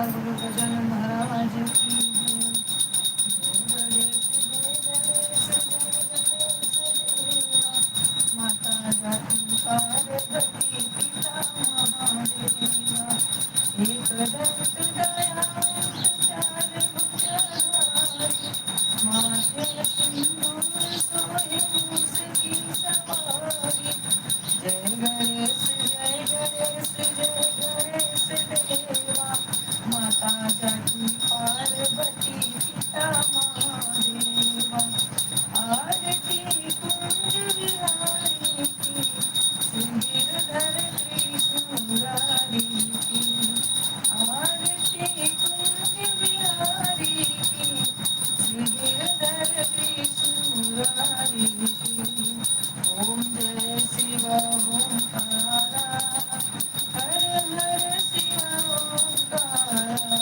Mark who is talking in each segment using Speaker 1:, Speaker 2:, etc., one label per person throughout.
Speaker 1: बोलो गजानन महाराज की जय। जय गणेश देवा, माता जाती पार्वती पिता महादेवा। एक दंत दयाल चार भुजधारी, माथे सिंदूर सोहे मूसकी सवारी। जय गणेश देवा, माता जाती पार्वती पिता महादेवा। आरती कुंज बिहारी की, सिंगिरधर कृष्ण मुरारी की। आरती कुंज बिहारी की, सिंगिरधर कृष्ण मुरारी की। ओम जय शिव ओंकारा, हर हर शिव ओंकारा।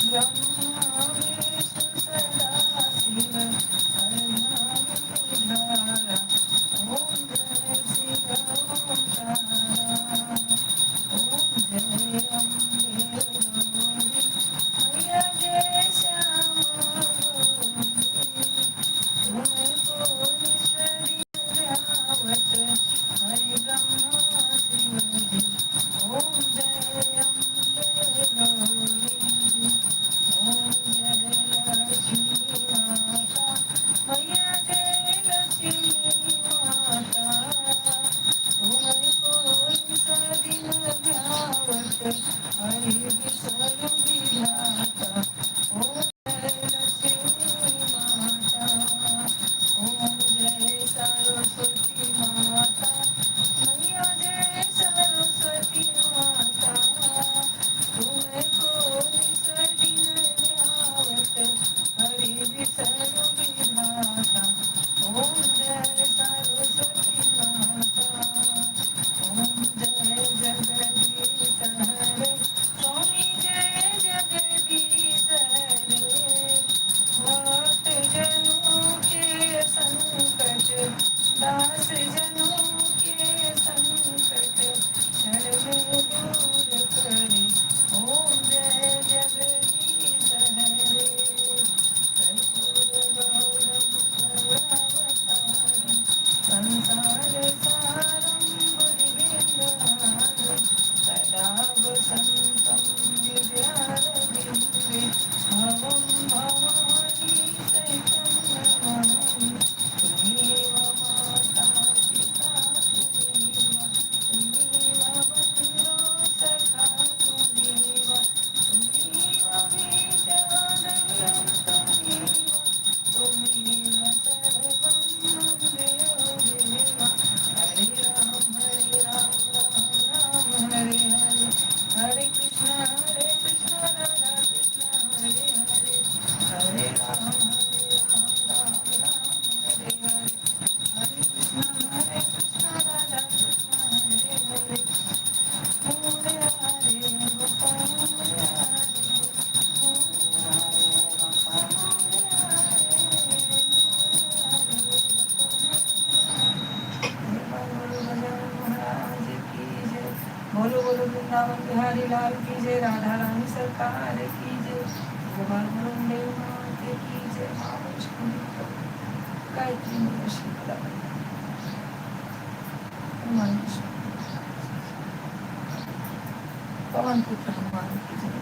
Speaker 1: ब्रह्मा विष्णु सदा शिव, हर नाम निधारा। ओम जय शिव ओंकारा। ओम जय अम्बे गौरी, मैया जय श्यामा गौरी। तुमको निश्चरी ध्यावत, हरि ब्रह्मा शिवजी। ओम जय अम्बे गौरी। ओम जय लक्ष्मी माता, मैया जय लक्ष्मी माता। तुमको निस्दिन ध्यावत, हरि विष्णु विधाता। ओम जय लक्ष्मी माता। ओम जय सरस्वती माता, मैया जय सरस्वती माता। तुमको निस्दिन ध्यावत, हरि विष्णु विधाता। ओम जय सरस्वती माता। ओम जय जगदीश हरे, स्वामी जय जगदीश हरे। भक्त जनों के संकट, दास जनों के संकट, क्षण में दूर करे। ओम जय जगदीश हरे। कर्पूर गौरम करुणावतारम, संसार सारं भुजगेन्द्रहारं। सदा वसन्तं हृदयारविन्दे, भवं भवानी सहितं नमामि। त्वमेव माता पिता त्वमेव बन्धो सखा त्वमेव विद्याधरं त्वमेव सर्वं मम देव। हरे राम राम राम हरे हरे, हरे कृष्ण राधा कृष्ण हरे हरे। हरे राम राम हरे हरे, हरे कृष्ण राधा कृष्ण हरे हरे। मोरे हरे गोपाल मोरे हरे, मोरे गोपाल मोरे हरे, मोरे हरे गोपाल महाराज की जय। बोलो बोलो वृंदावन बिहारी लाल की जय, राधा रानी सरकार की जय। गोपाल देव माते की जय। माँ वैष्णो गायत्री शीतला पवन पुत्र हनुमान की जय।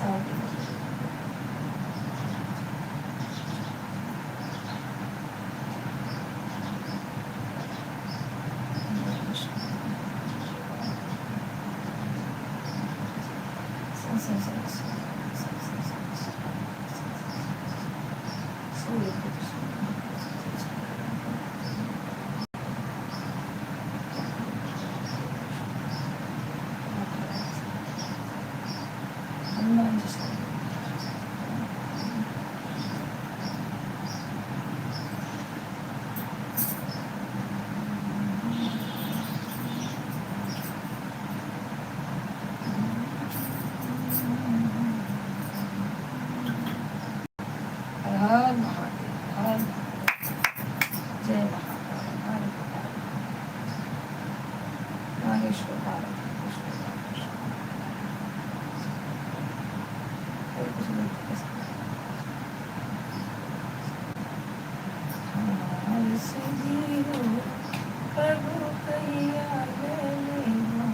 Speaker 1: ओम विश्व भारती कृष्ण कुछ नहीं प्रभु कहिया लेवा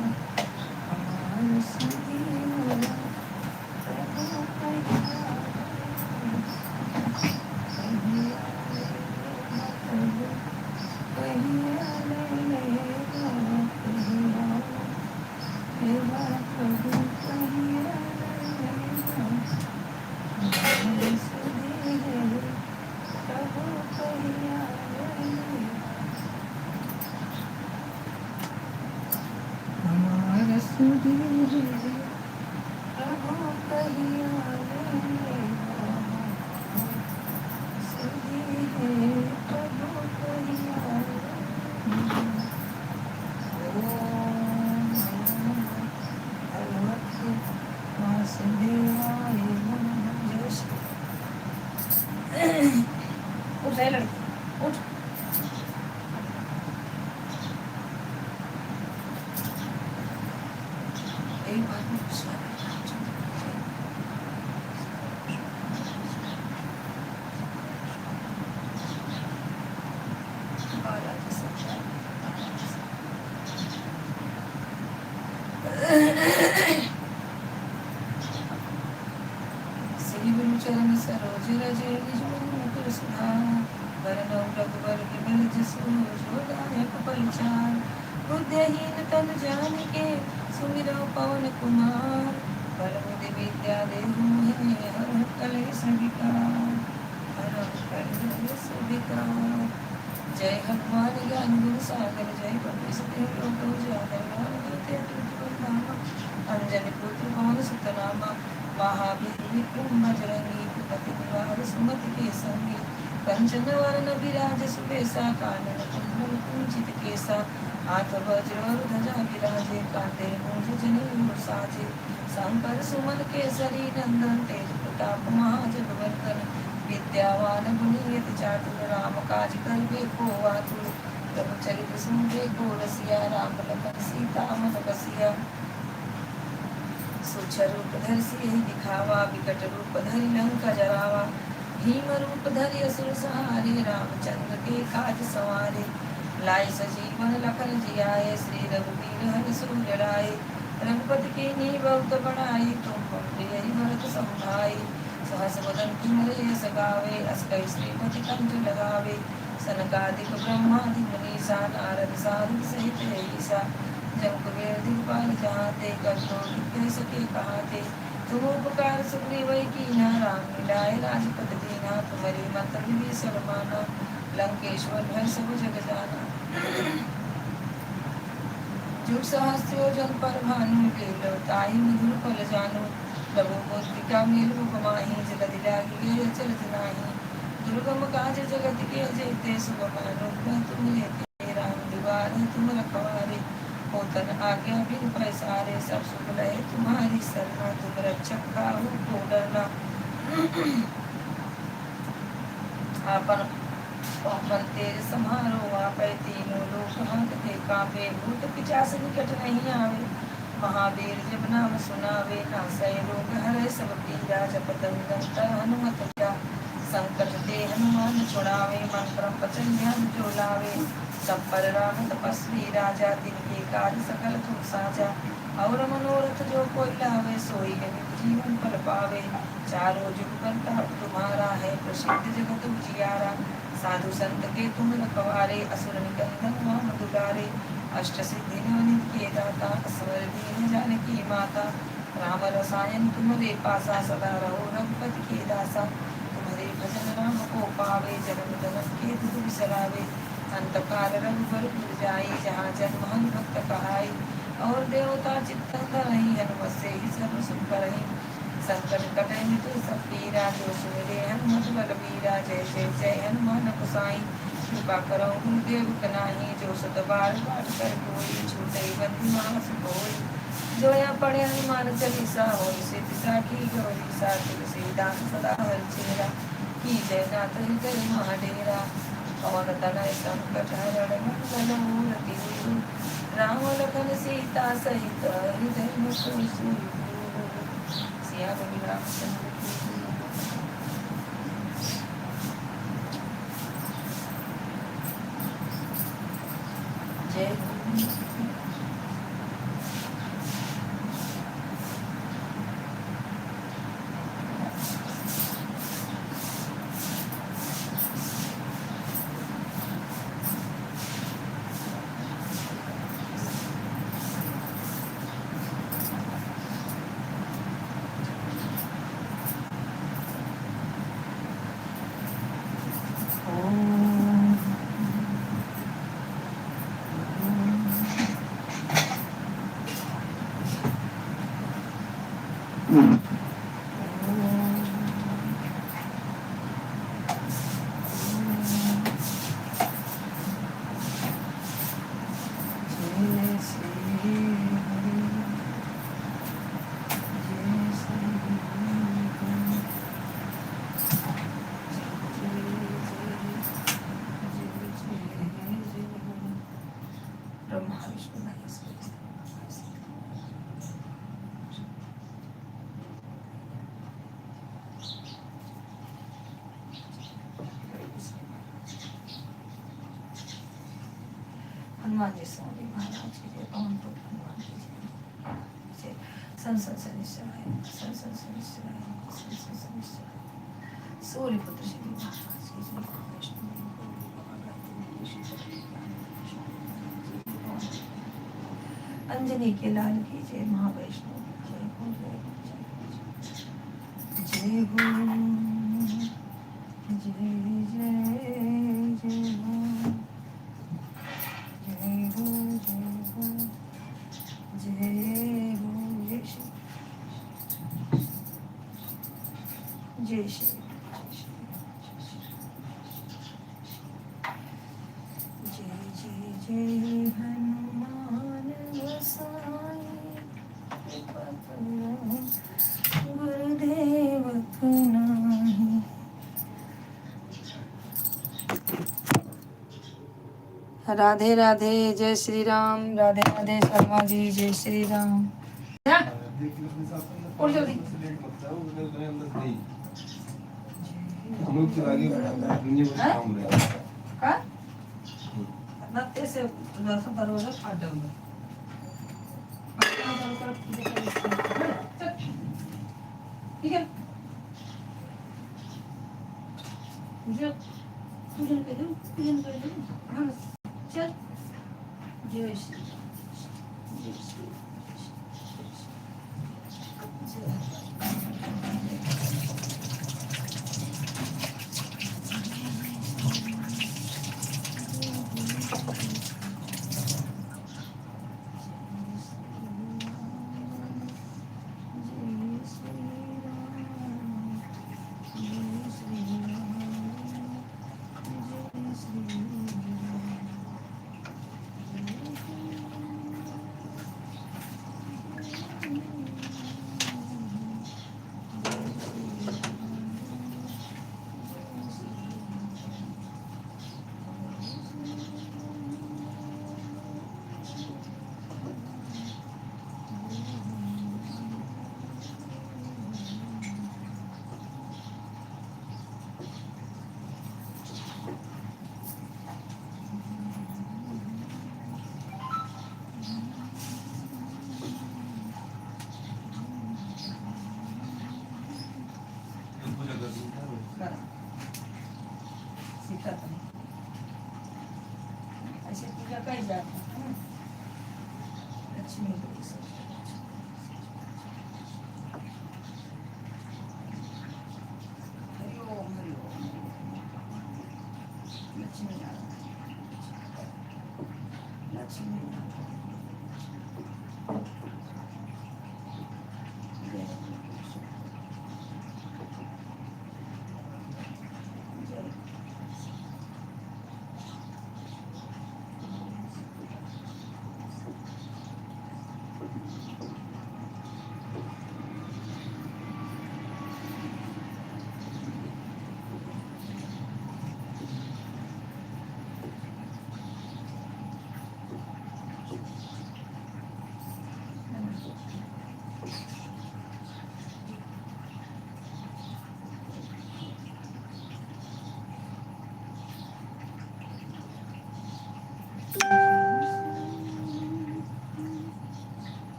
Speaker 1: हमार सुधीरो प्रभु कहिया चरण सरोज रज निज सुधा वरण रघुवर विमल जसु जोदायक परिचार बुद्धिहीन तन जानिके सुमिरो पवन कुमार बल बुद्धि विद्या देहु है हर कलेश विकार हर कलेश विकार जय हनुमान ज्ञान गुण सागर जय कपीस देव लोक उजागर अंजन पुत्र पवन सुत नामा महावीर विक्रम बजरंगी कुमति निवार सुमति के संगी कंचन वरण विराज सुबेसा कानन कुंडल कुंचित केसा हाथ वज्र और ध्वजा विराजे कांधे मूंज जनेऊ साजे शंकर सुमन केसरी नंदन तेज प्रताप महाजगवंदन विद्यावान गुणियति चातुर राम काज करिबे को आतुर प्रभु चरित्र सुनबे को रसिया राम लखन सीता मन बसिया सूक्ष्म रूप धरि सियहि दिखावा विकट रूप धरि लंका जरावा भीम रूप धरि असुर सहारे रामचंद्र के काज सवारे लाए सजीवन लखन जियाए श्री रघुवीर हरि सूर्य लाए रघुपति के नी बहुत बड़ाई तुम प्रिय भरत समुझाए सहस वदन तुम्हारे यस गावे अस कई श्रीपति कंठ लगावे सनकादिक ब्रह्मादि मुनीसा नारद सारद सहित ईसा जब कुबेर दिखपाल जहाते कह सके कहाते तुम उपकार सुग्रीव की ना राम मिलाए राजपद दीना तुम्हारी मंत्र भी सरमाना लंकेश्वर भय सब जग जाना जुग सहस्त्रो जन पर भानु लीलो ताई मधुर फल जानो प्रभु मुद्रिका मेल उपमाही जगत लागी चलत नाही दुर्गम काज जगत के जेते सुगम तुम लेते राम दिवार तुम रखवारे होतन आज्ञा बिन पैसारे सब सुख लहे तुम्हारी शरणा तुम रक्षक काहू को डरना आपन पवन तेज समारो आपै तीनों लोक हांकते कांपे भूत पिशाच निकट नहीं आवे महावीर जब नाम सुनावे नासै रोग हरै सब पीरा जपत निरंतर हनुमत बीरा संकट ते हनुमान छुड़ावे मन क्रम वचन ध्यान जो लावे सब पर राम तपस्वी राजा तिनके काज सकल तुम साजा और मनोरथ जो कोई लावे सोई जीवन फल पावे चारों जुग परताप तुम्हारा है प्रसिद्ध जगत उजियारा साधु संत के तुम रखवारे असुर निकंदन राम दुलारे अष्ट सिद्धि निध के दाता असवर दीन जानकी माता राम रसायन तुम्हारे पासा सदा रहो रघुपति के दासा तुम्हारे भजन राम को पावे जन्म जन्म के दुख बिसरावे अंतकाल रघुबर पुर जाई जहाँ जन्म हन भक्त कहाई और देवता चित्तन धरहि हनुमत से ही सर्व सुख करहि संकट कटै मिटै सब पीरा जो सुमिरे हनुमत बल बीरा जय जय जय हनुमान गोसाई कृपा करो गुरुदेव कनाही जो सत बार पाठ कर कोई छूटै बंदी मानस कोई जो यहाँ पढ़े हनुमान चालीसा हो इसे दिशा की गौरी सा तुलसीदास सदा हर चेहरा की जय नाथ हृदय महाडेरा और तनय संकट हरण मंगल मूर्ति राम लखन सीता सहित हृदय मुकुर सियावर रामचंद्र जय हनुमान जी स्वामी महाराज की जय पवन पुत्र हनुमान जी जय संसद सनिश्चराय संसद सनिश्चराय संसद सनिश्चराय सूर्यपुत्र श्री महाराज की जय विष्णु अंजनी के लाल की जय महावैष्णव जय हो जय जय हो जय जय जय हो जय श्री जय जय जय हनुमान गोसाई गुरुदेव नाही। राधे राधे जय श्री राम राधे राधे शर्मा जी जय श्री राम से दरवाजा फाड़ डालूंगा ठीक है पूजन कर दो हाँ चल जय श्री जय श्री ऐसे पूजा कई जाती है लक्ष्मी हरि ओम लक्ष्मी लक्ष्मी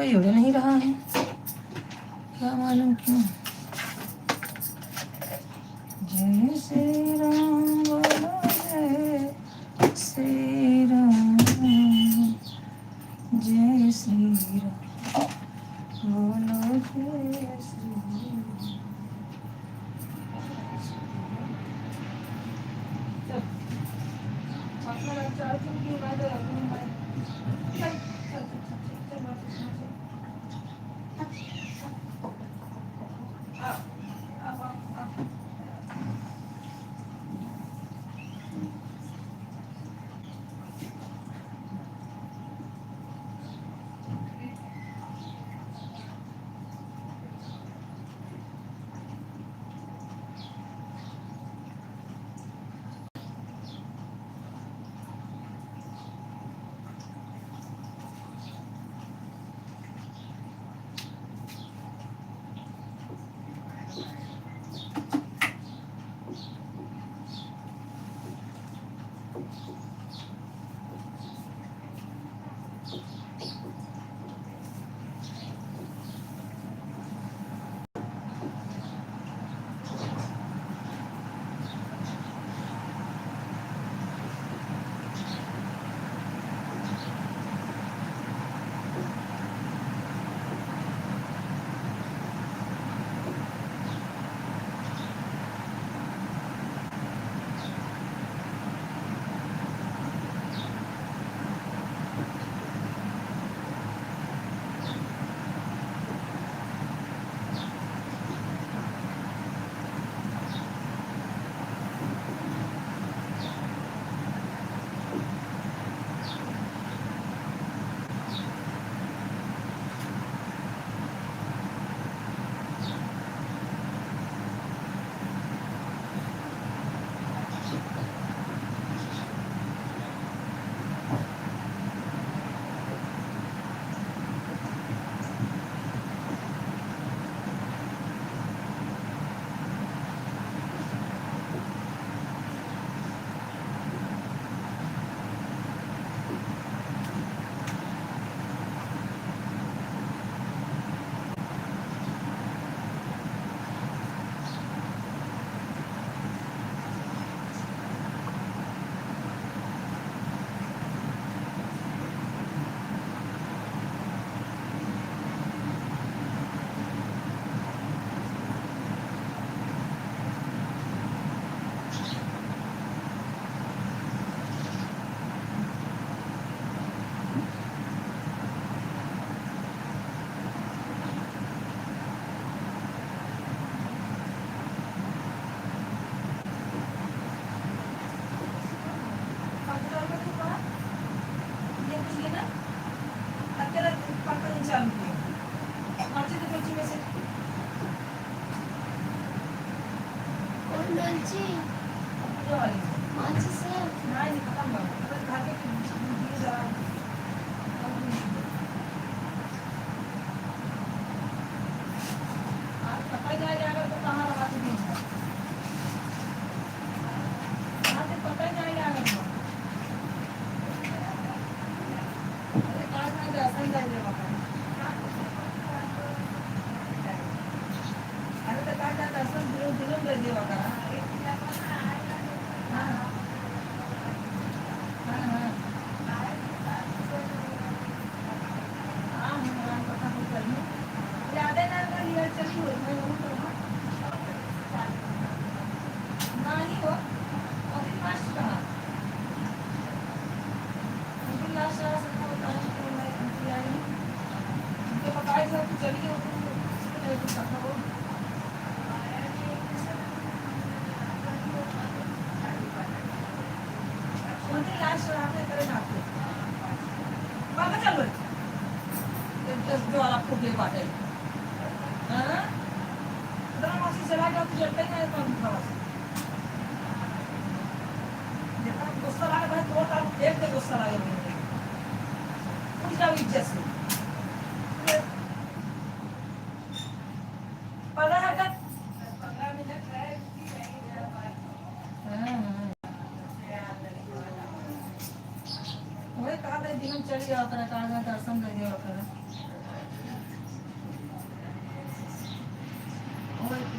Speaker 1: कोई उड़ नहीं रहा है, क्या मालूम क्यों। जय श्री राम बोलो, जय श्री राम, जय श्री राम बोलो, जय श्री राम।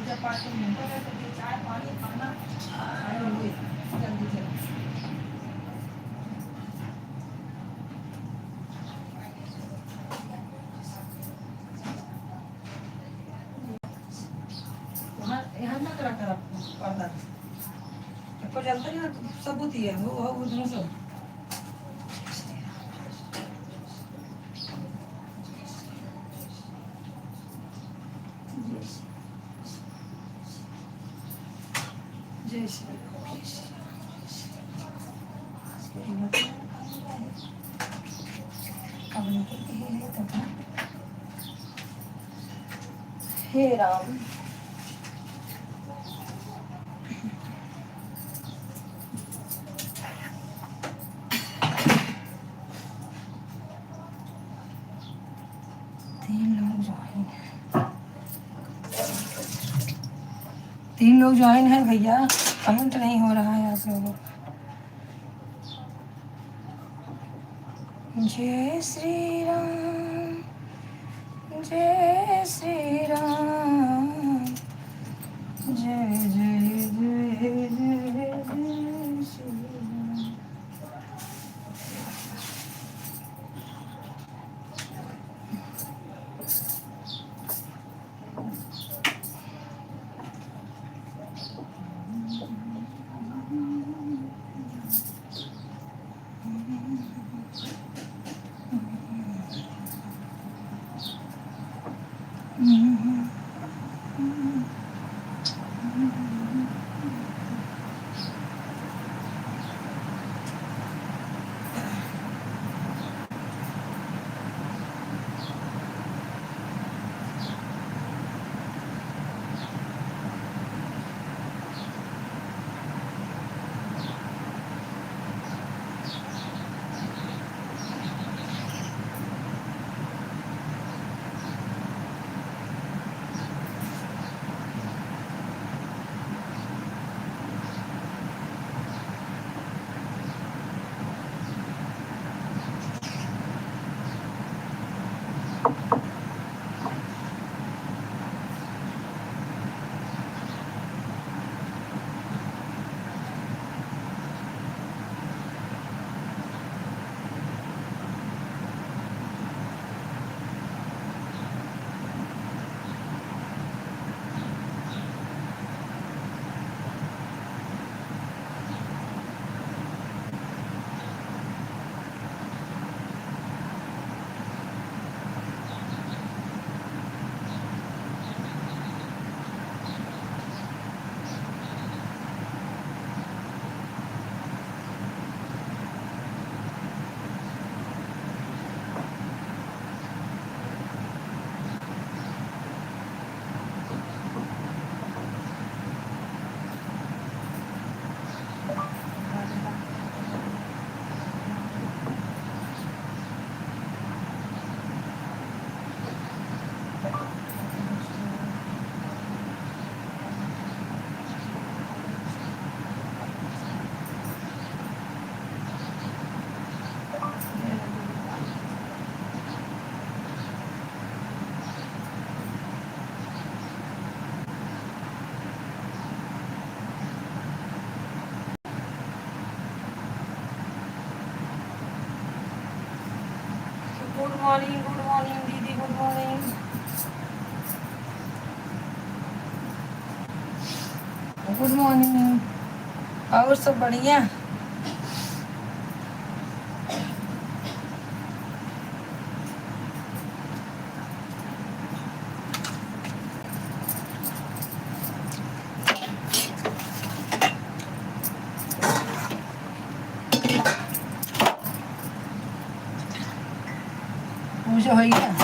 Speaker 1: पूजा पाठ में घंटों रहते थे, चाय पानी खाना खाने हुए जल्दी से। यहाँ ना करा कर पर्दा को जलते ना सबूत ही है वो उधर सब। जय श्री हे राम। तीन लोग ज्वाइन है भैया, कमेंट नहीं हो रहा है आप लोगों का। जय श्री राम जय श्री राम जय जय जय जय जय श्री राम। गुड मॉर्निंग दीदी, गुड मॉर्निंग। Good morning. और सब बढ़िया? पूजा हो गया?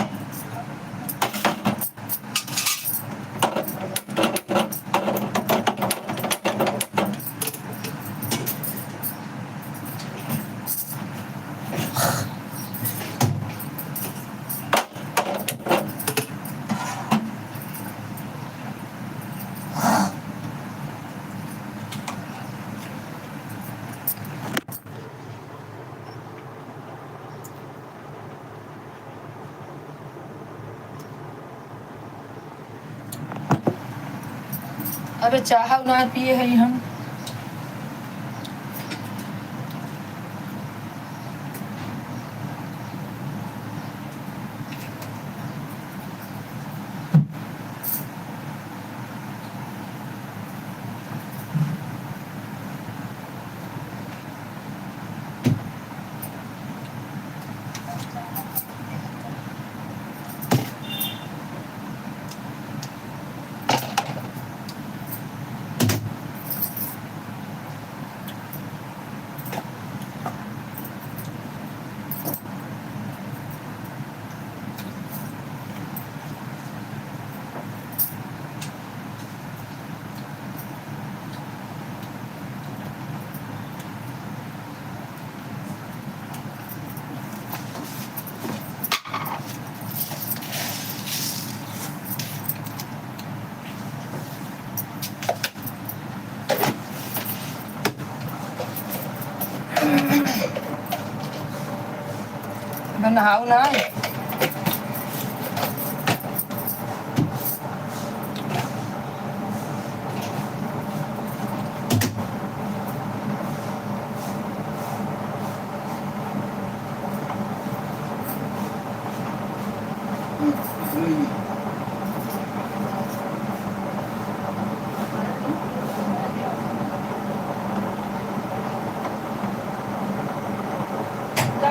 Speaker 1: अरे चाह ना पिए है हम। मैं नहाऊ ना।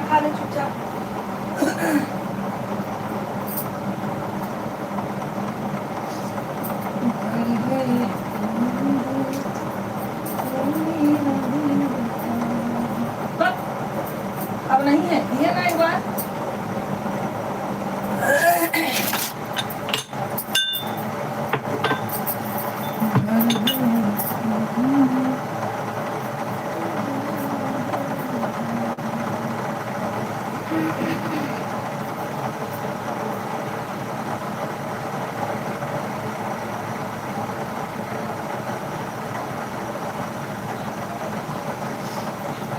Speaker 1: खा ले चुपचाप। अब नहीं है, दिया ना एक बार।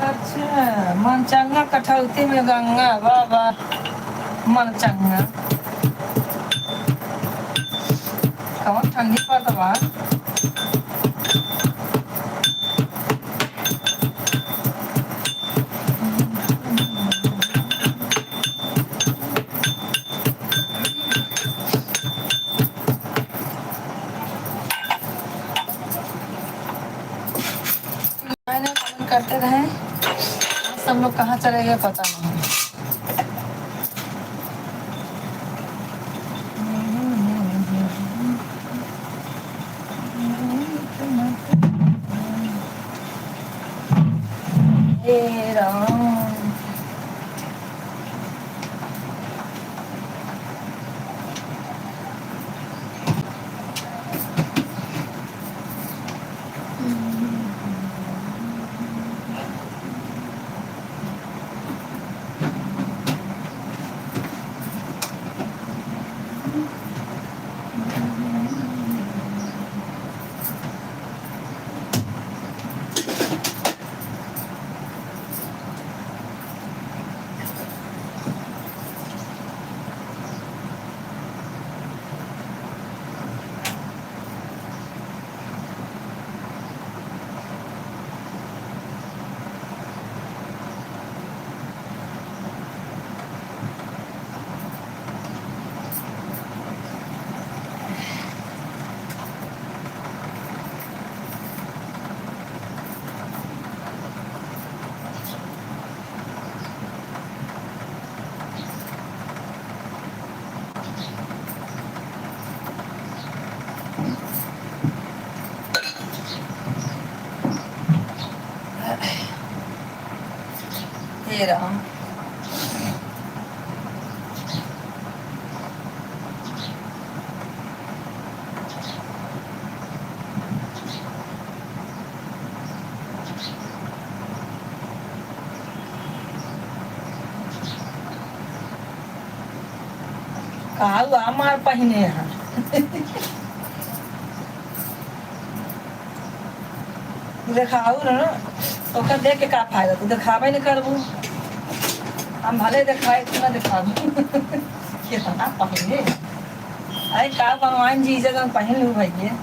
Speaker 1: अच्छा, मन चंगा कठौती में गंगा, वाह वाह। मन चंगा कौन ठंडी पड़त बा। मैंने कमेंट करते रहे, सब लोग कहाँ चले गए पता नहीं। हे राम, हे राम। कहा मार पहिने हैं। देखाऊ ना तो देख के का फायदा, तू देखाबे नहीं करबू। हम भले देखाए तू ना देखाबू। कितना पहिने अरे का भगवान जी जगह पहन लू भैया।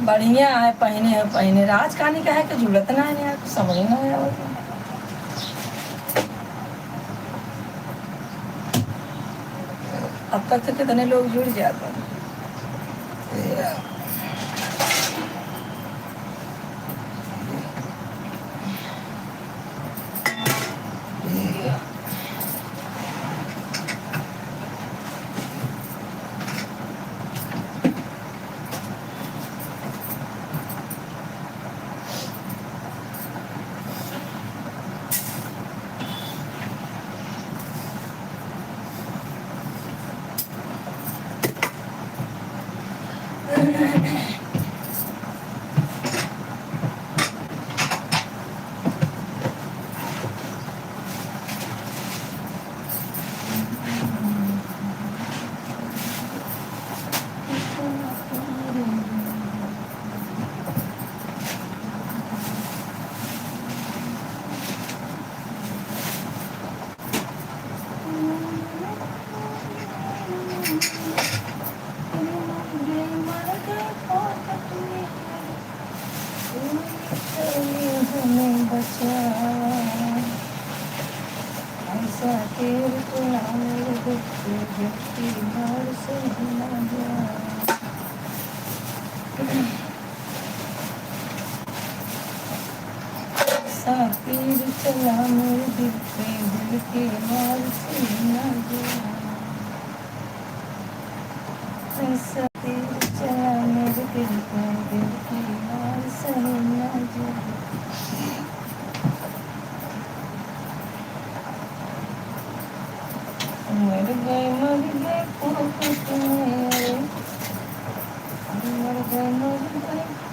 Speaker 1: बढ़िया है पहने राज कहानी का है कि जुड़त ना है यार, समझ ना आया। अब तक तो कितने लोग जुड़ जाते हैं। तीर चला मेरे दिल पे, दिल के मार से न गया। ऐसा तीर चला मेरे दिल पे, दिल के मार से न गया। मर गए पोपट मेरे, मर गए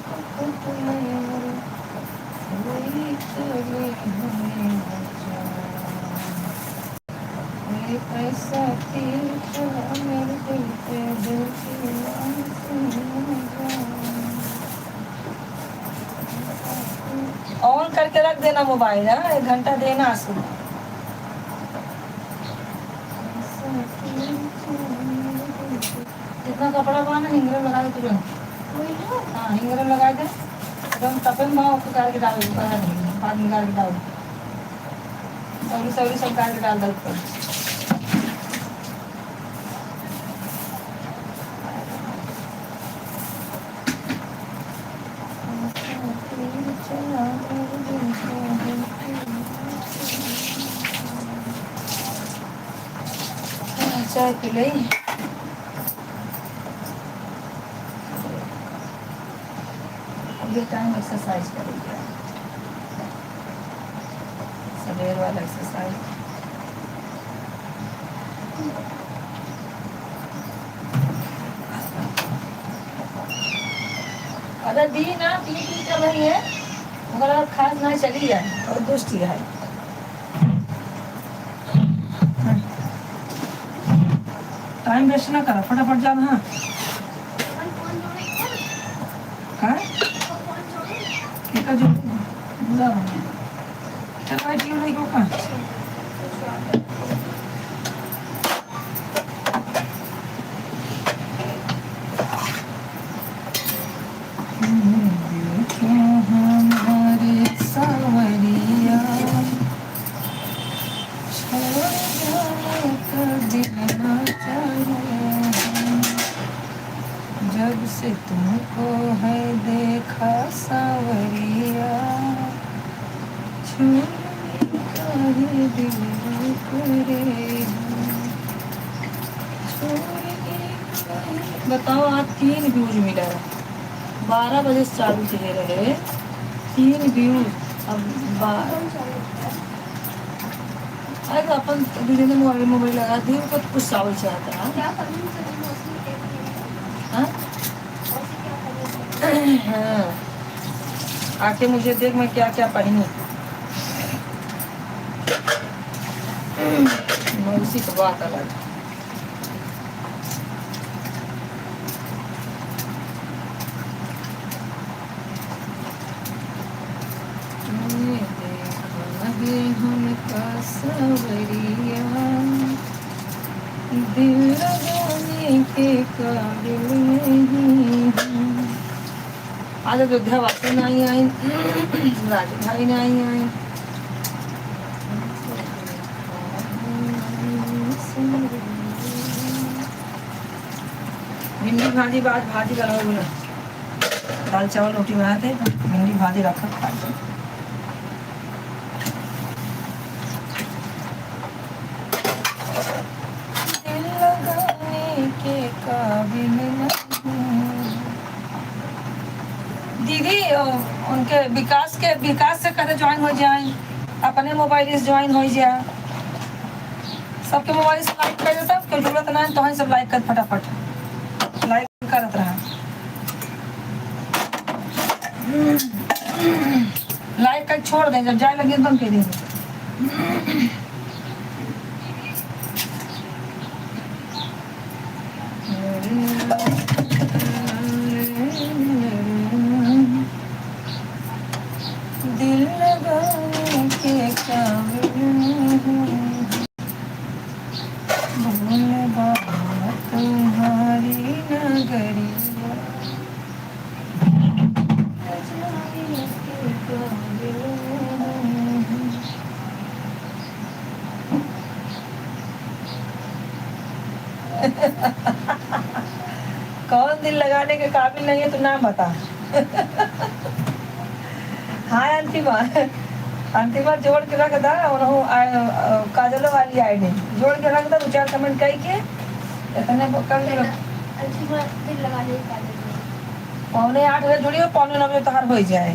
Speaker 1: पोपट मेरे, वही चले हमें बचा। ऐसा तीर चला मेरे दिल पे, दिल के मार से न गया। ऑन करके रख देना मोबाइल, 1 घंटा देना आंसू। जितना कपड़ा पाना हिंगरा लगा दे तुरंत। हाँ हिंगरा लगा दे तुरंत, तपे में भाव निकाल के डाल, बाद निकाल के डाल, सौरी सब काट के डाल दो ऊपर। चाय पी ली। ये टाइम एक्सरसाइज करेंगे, सवेर वाला एक्सरसाइज। अगर दी ना पी कर रही है, मगर खास ना चली जाए और दोस्ती है। टाइम वेस्ट ना करो, फटाफट जाना। हाँ जो बुरा नहीं होगा। हमारे सावरिया जब से तुमको है देखा सावरिया, बताओ आज 3 व्यूज मिला है, 12 बजे से चालू किए रहे 3 व्यूज। अब अरे अपन दीदी ने मोबाइल लगा दी, उनको तो कुछ चावल चाहता है। हाँ आके मुझे देख मैं क्या क्या पढ़ी हूँ, उसी की बात अलग। हमका सवरिया दिल लगाने के काबिल नहीं हूँ, आज अयोध्या वासी नहीं आई, राजू भाई नहीं आई। भिंडी भाजी बाद भाजी का बोला, दाल चावल रोटी बनाए थे, भिंडी भाजी रखा खाए। दिल लगाने के काबिल नहीं। दीदी उनके विकास से कहते ज्वाइन हो जाए, अपने मोबाइल से ज्वाइन हो जाए, सबके मोबाइल से लाइक कर देता, कोई जरूरत नहीं तो हम सब लाइक कर, फटाफट लाइक करत रहा, लाइक कर छोड़ दें, जब जाए लगे बंद कर देंगे। दिल लगाने के काबिल तुम्हारी नगरी कौन दिल लगाने के काबिल नहीं है तो नाम बता। हाँ अंतिमा जोड़ के रख दा, और काजल वाली आईडी जोड़ के रख दा, 2-4 कमेंट कई के इतने कर ले। पौने 8 बजे जुड़ियो, पौने 9 बजे तहार हो जाए।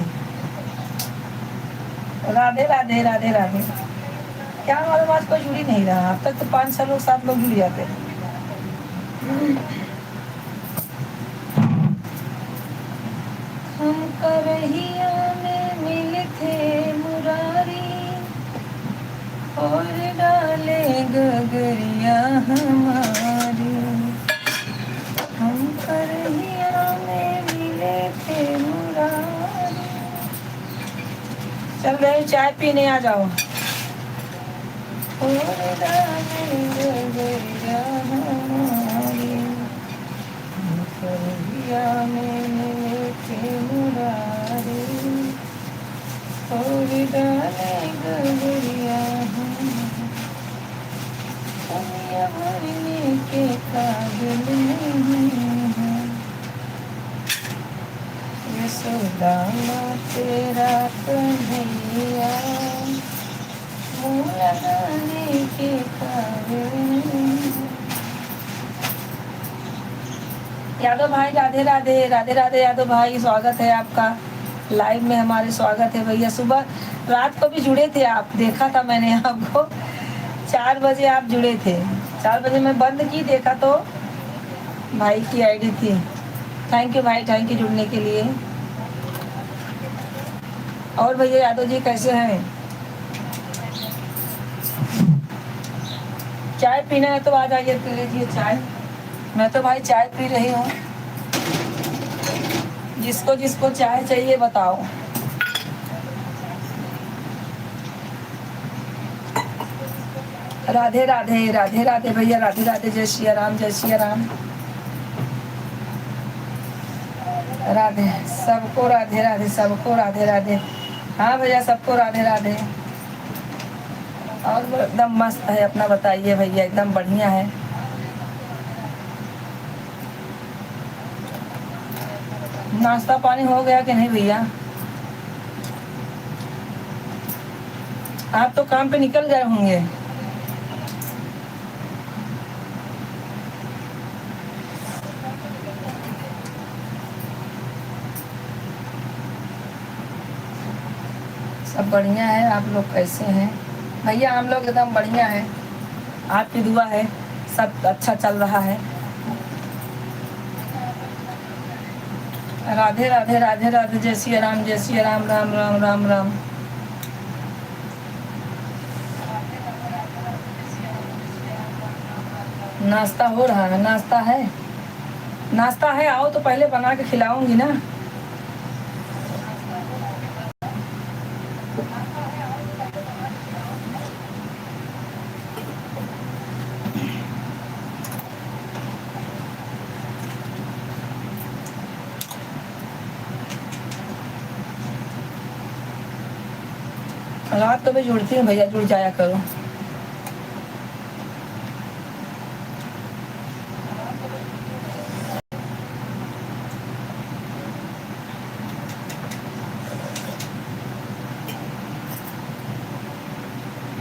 Speaker 1: राधे राधे राधे राधे। क्या मालूम आज कोई जुड़ी नहीं रहा, अब तक तो 5-6 लोग 7 लोग जुड़ जाते। हम करहिया में मिले थे मुरारी, और डाले गगरिया हमारी। हम करहिया में मिले थे मुरारी। चल रहे चाय पीने आ जाओ। और डाले गगरिया हमारी, हम करहिया में मिले थे मुरारी, और डाले गगरिया दुनिया भरने के काबिल नहीं है। यशोदा माँ तेरा कन्हैया, मुँह लगाने के काबिल नहीं है। यादव भाई राधे राधे राधे राधे। यादव भाई स्वागत है आपका लाइव में, हमारे स्वागत है भैया। सुबह रात को भी जुड़े थे आप, देखा था मैंने आपको, 4 बजे आप जुड़े थे। 4 बजे मैं बंद की, देखा तो भाई की आईडी थी। थैंक यू भाई, थैंक यू जुड़ने के लिए। और भैया यादव जी कैसे हैं? चाय पीना है तो आ जाइए, पी लीजिए चाय। मैं तो भाई चाय पी रही हूँ, जिसको जिसको चाय चाहिए बताओ। राधे राधे राधे राधे भैया, राधे राधे। जय श्री राम, जय श्री राम। राधे सबको, राधे राधे सबको, राधे राधे। हाँ भैया सबको राधे राधे। और एकदम मस्त है, अपना बताइए भैया, एकदम बढ़िया है। नाश्ता पानी हो गया कि नहीं भैया? आप तो काम पे निकल गए होंगे। सब बढ़िया है, आप लोग कैसे हैं भैया? हम लोग एकदम बढ़िया है, आपकी दुआ है, सब अच्छा चल रहा है। राधे राधे राधे राधे। जय श्री राम, जय श्री राम, राम राम राम राम। नाश्ता हो रहा है? नाश्ता है, नाश्ता है, आओ तो पहले बना के खिलाऊंगी ना। रात को भी जुड़ती हूँ भैया, जुड़ जाया करो।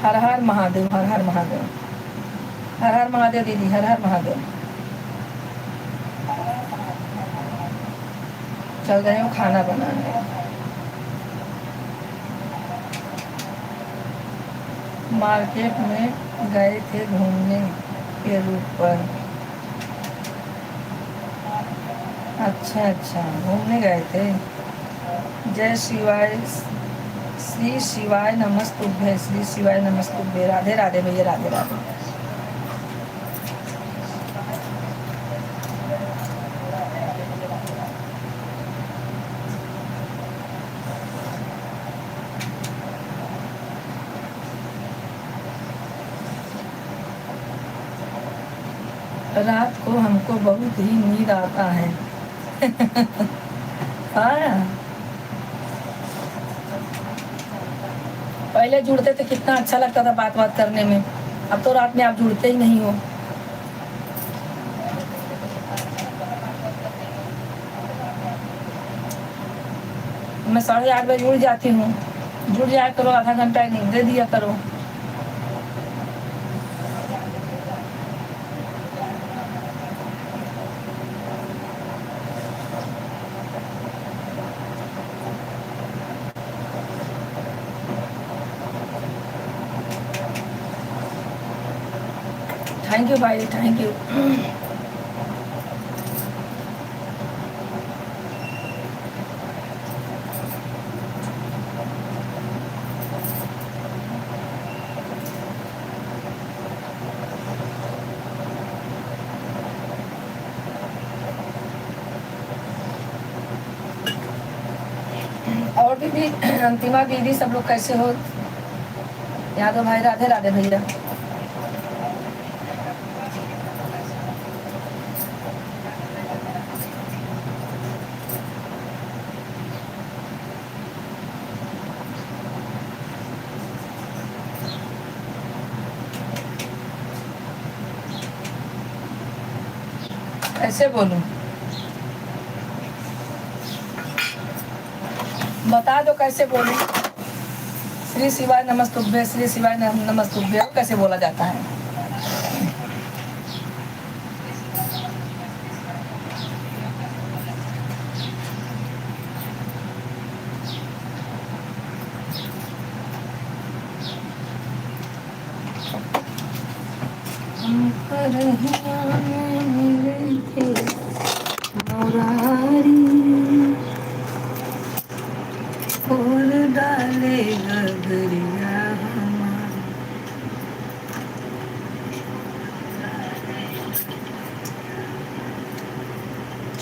Speaker 1: हर हर महादेव, हर हर महादेव, हर हर महादेव दीदी, हर हर महादेव। चल रहे हो खाना बनाने। मार्केट में गए थे घूमने के रूट पर। अच्छा अच्छा, घूमने गए थे। जय शिवाय, श्री शिवाय नमस्तुभ्य, श्री शिवाय नमस्तुभ्य। राधे राधे भैया, राधे राधे। रात को हमको बहुत ही नींद आता है। हाँ, पहले जुड़ते थे कितना अच्छा लगता था बात बात करने में, अब तो रात में आप जुड़ते ही नहीं हो। मैं 8:30 बजे जुड़ जाती हूँ। जुड़ जाया करो, आधा घंटा नींद दे दिया करो। थैंक यू भाई, थैंक यू। और दीदी, अंतिमा दीदी, सब लोग कैसे हो? यादव भाई, राधे राधे भैया। कैसे बोलूं, बता दो कैसे बोलूं। श्री शिवाय नमस्तुभ्य, श्री शिवाय नमस्तुभ्य कैसे बोला जाता है? हम पर मिले थे मुरारी, फूल डाले गगरिया हमारी।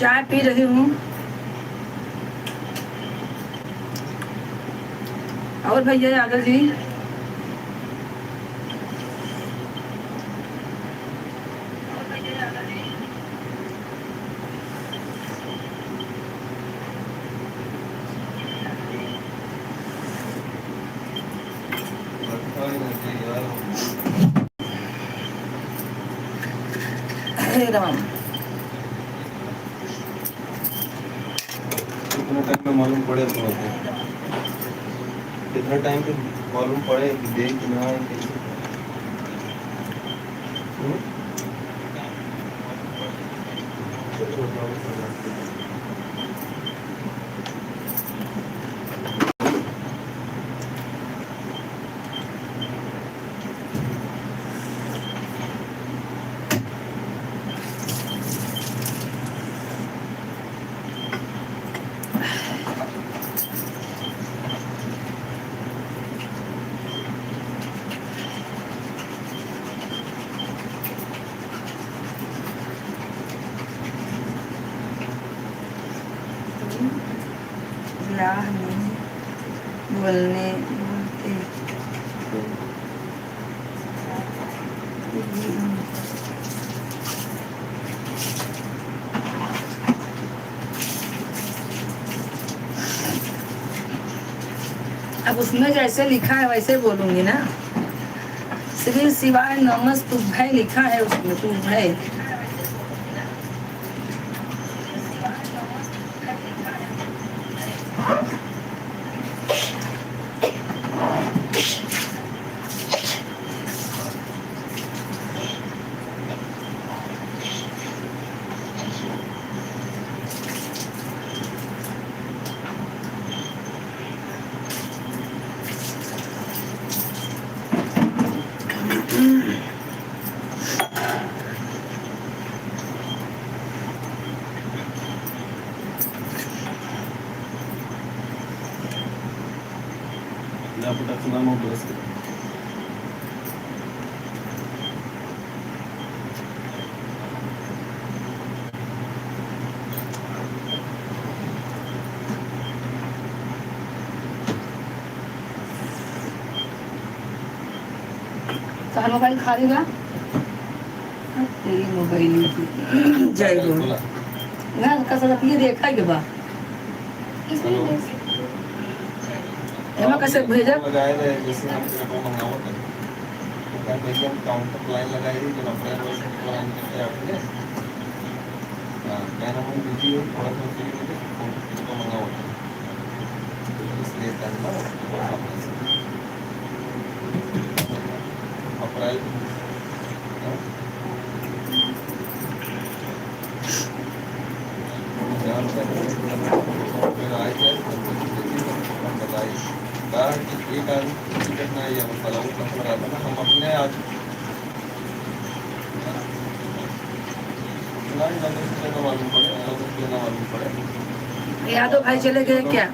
Speaker 1: चाय पी रही हूँ। और भैया यादव जी, हरे राम।
Speaker 2: कितना टाइम में मालूम पड़े तो कितना टाइम पे मालूम पड़े कि दे कि ना है कैसे?
Speaker 1: राह में बोलने बोलते अब उसमें जैसे लिखा है वैसे बोलूंगी ना। श्री शिवाय नमस्तुभ्यं लिखा है उसमें, तुभ्यं।
Speaker 2: विद्यापीठाचं नाव नव्हतं असं.
Speaker 1: चार मोबाइल खा लेगा तेरी मोबाइल की जय गुरु ना कसं ये देखा के बा एमा कैसे भेजा
Speaker 2: लगाए रहे जैसे हम तेरे को मंगाओ तो क्या देखिए हम काउंटर लाइन लगाई थी जो अपने वो से लाइन करके आपने हां क्या नाम है बिजी है थोड़ा सा फ्री होके फोन को मंगाओ इसलिए करना अप्रैल जान से फिर आए थे हम बताइए कि एक आदमी टिकट ना या मसाला वो नंबर आता ना हम अपने आज मालूम पड़े ना मालूम पड़े
Speaker 1: यादव भाई चले गए क्या?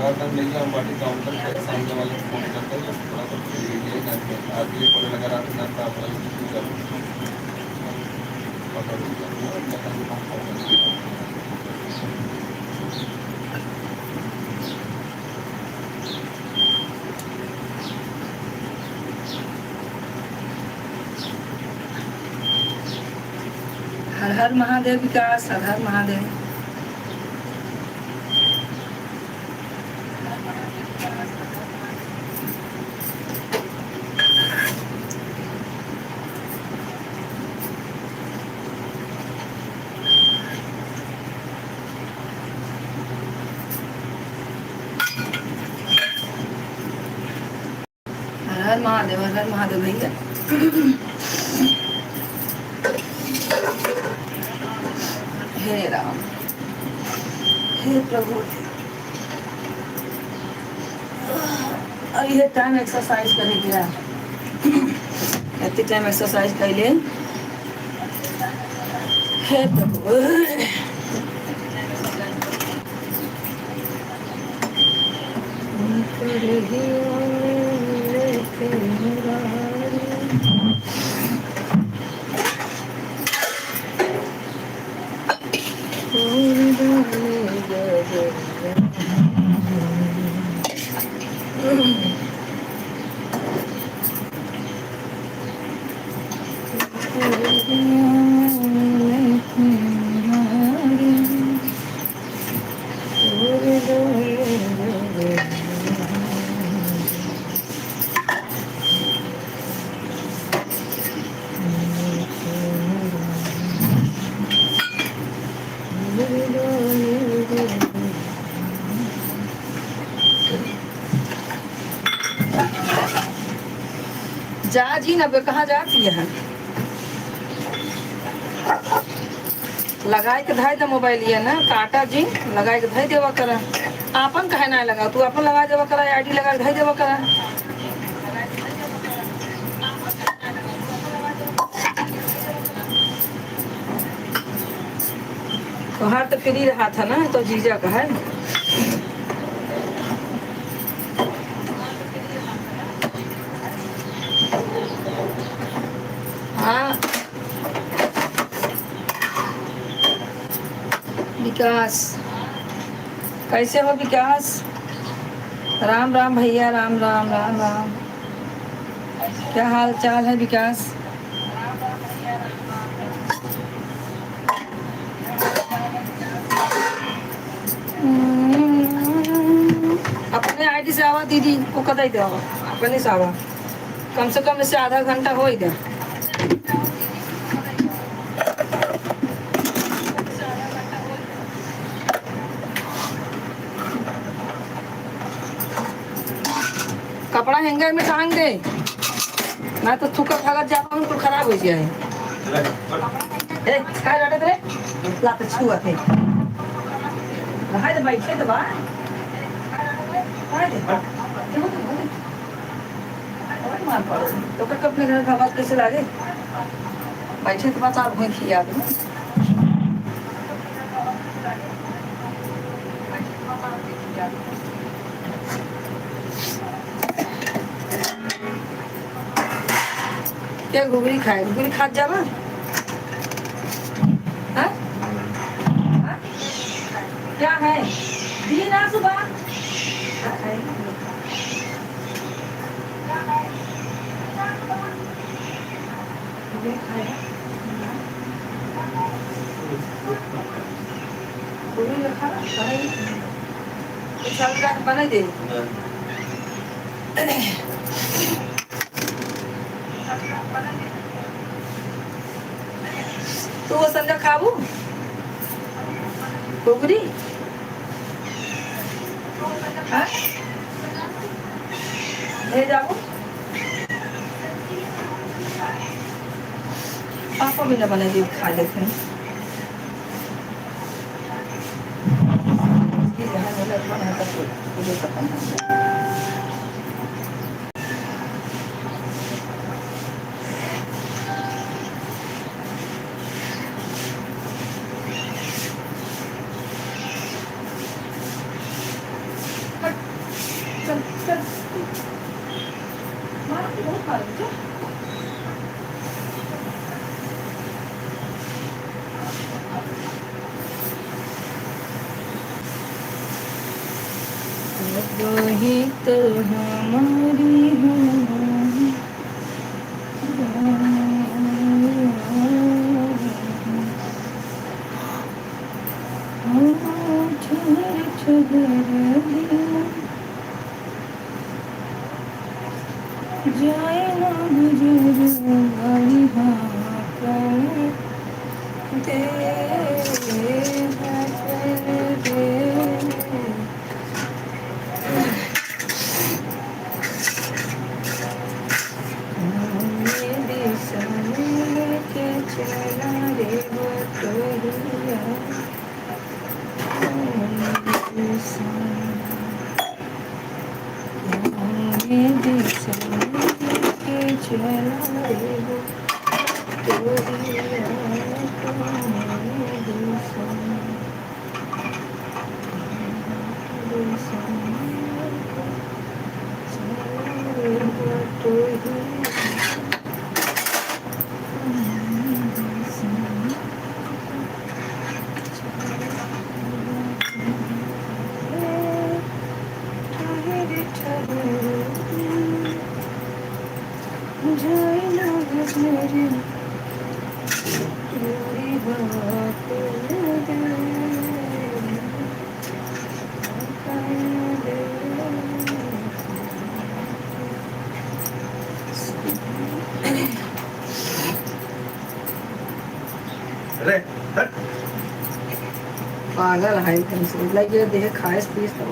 Speaker 2: 8:30 नहीं हम बाटी काउंटर पे सामने वाले को फोन करते हैं थोड़ा सा ये करके आप ये पता लगा रहा था ना आप
Speaker 1: हर हर महादेव विकास, हर हर महादेव। हर हर महादेव, हर हर महादेव भैया। हे राम, हे प्रभु। और ये टाइम एक्सरसाइज करे गया, इतने टाइम एक्सरसाइज कर ले। हे प्रभु, जा जी ना, कहाँ जाती है? लगाए के धाय दे मोबाइल ये ना काटा जी, लगाए के धाय देवा करा। आपन कहे ना लगा, तू अपन लगा देवा करा, आईडी लगा धाय देवा करा। तोहार तो फ्री रहा था ना, तो जीजा का है। हाँ विकास, कैसे हो विकास? राम राम भैया, राम राम राम राम। क्या हाल चाल है विकास? अपने आईडी से आवा दीदी को कदई दे अपने से आवा कम से कम इससे आधा घंटा हो ही दे कपड़ा हैंगर में टांग दे मैं तो थूका भागत जाता हूँ तो खराब हो गया है ए काय रटे रे लात छुआ थे हाय तो बैठे तो बा हाय दे और मार पड़ो तो अपने घर का बात कैसे लागे बैठे तो बात आप भूख खिया दो क्या घुगरी खाए घुगरी खा जावा हाँ? हाँ? क्या है दिए ना सुबह क्या खाएगी? ये खाएगा? घुगरी रखा खाएगी कुछ अलग बना दे तू वो संजा खाबू घुगरी हाँ ले जाबू पापा भी ना बना दी खा लेते हैं मुझे पता नहीं वही तो हमारी जाए ना मुझे दे पागल है एकदम से लगे देह खाए पीस तो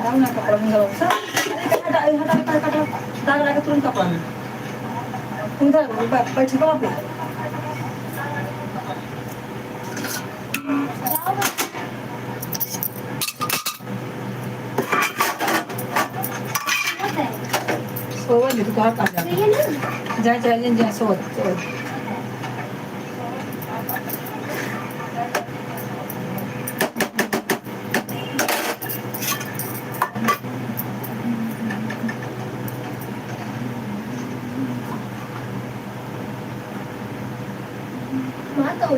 Speaker 1: Daun na kapal ng galaw. Sa dagan na turun kapal. Enggak, baca apa? Soal itu kau apa? Jangan soal.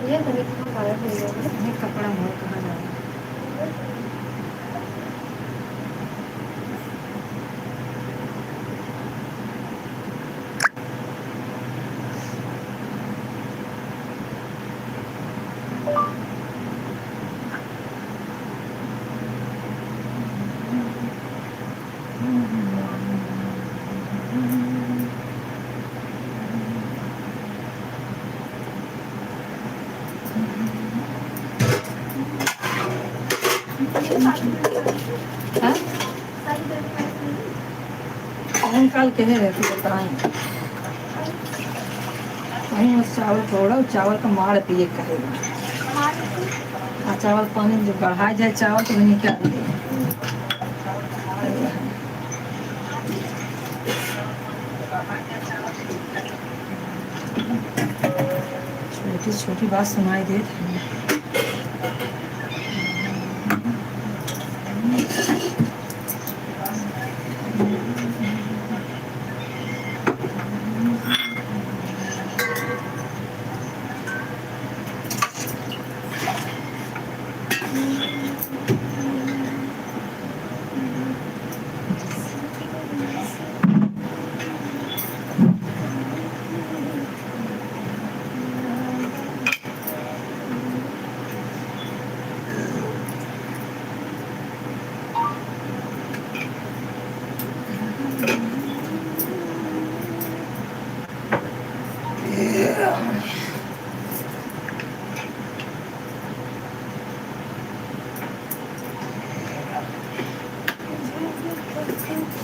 Speaker 1: ini कपड़ा बहुत कहाँ जाए हाँ? निकाल के है रहती बताएं वहीं उस चावल थोड़ा चावल का माड़ पिए करेगा हाँ चावल पानी में जो बढ़ाया जाए चावल तो नहीं क्या छोटी छोटी बात सुनाई दे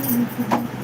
Speaker 1: So.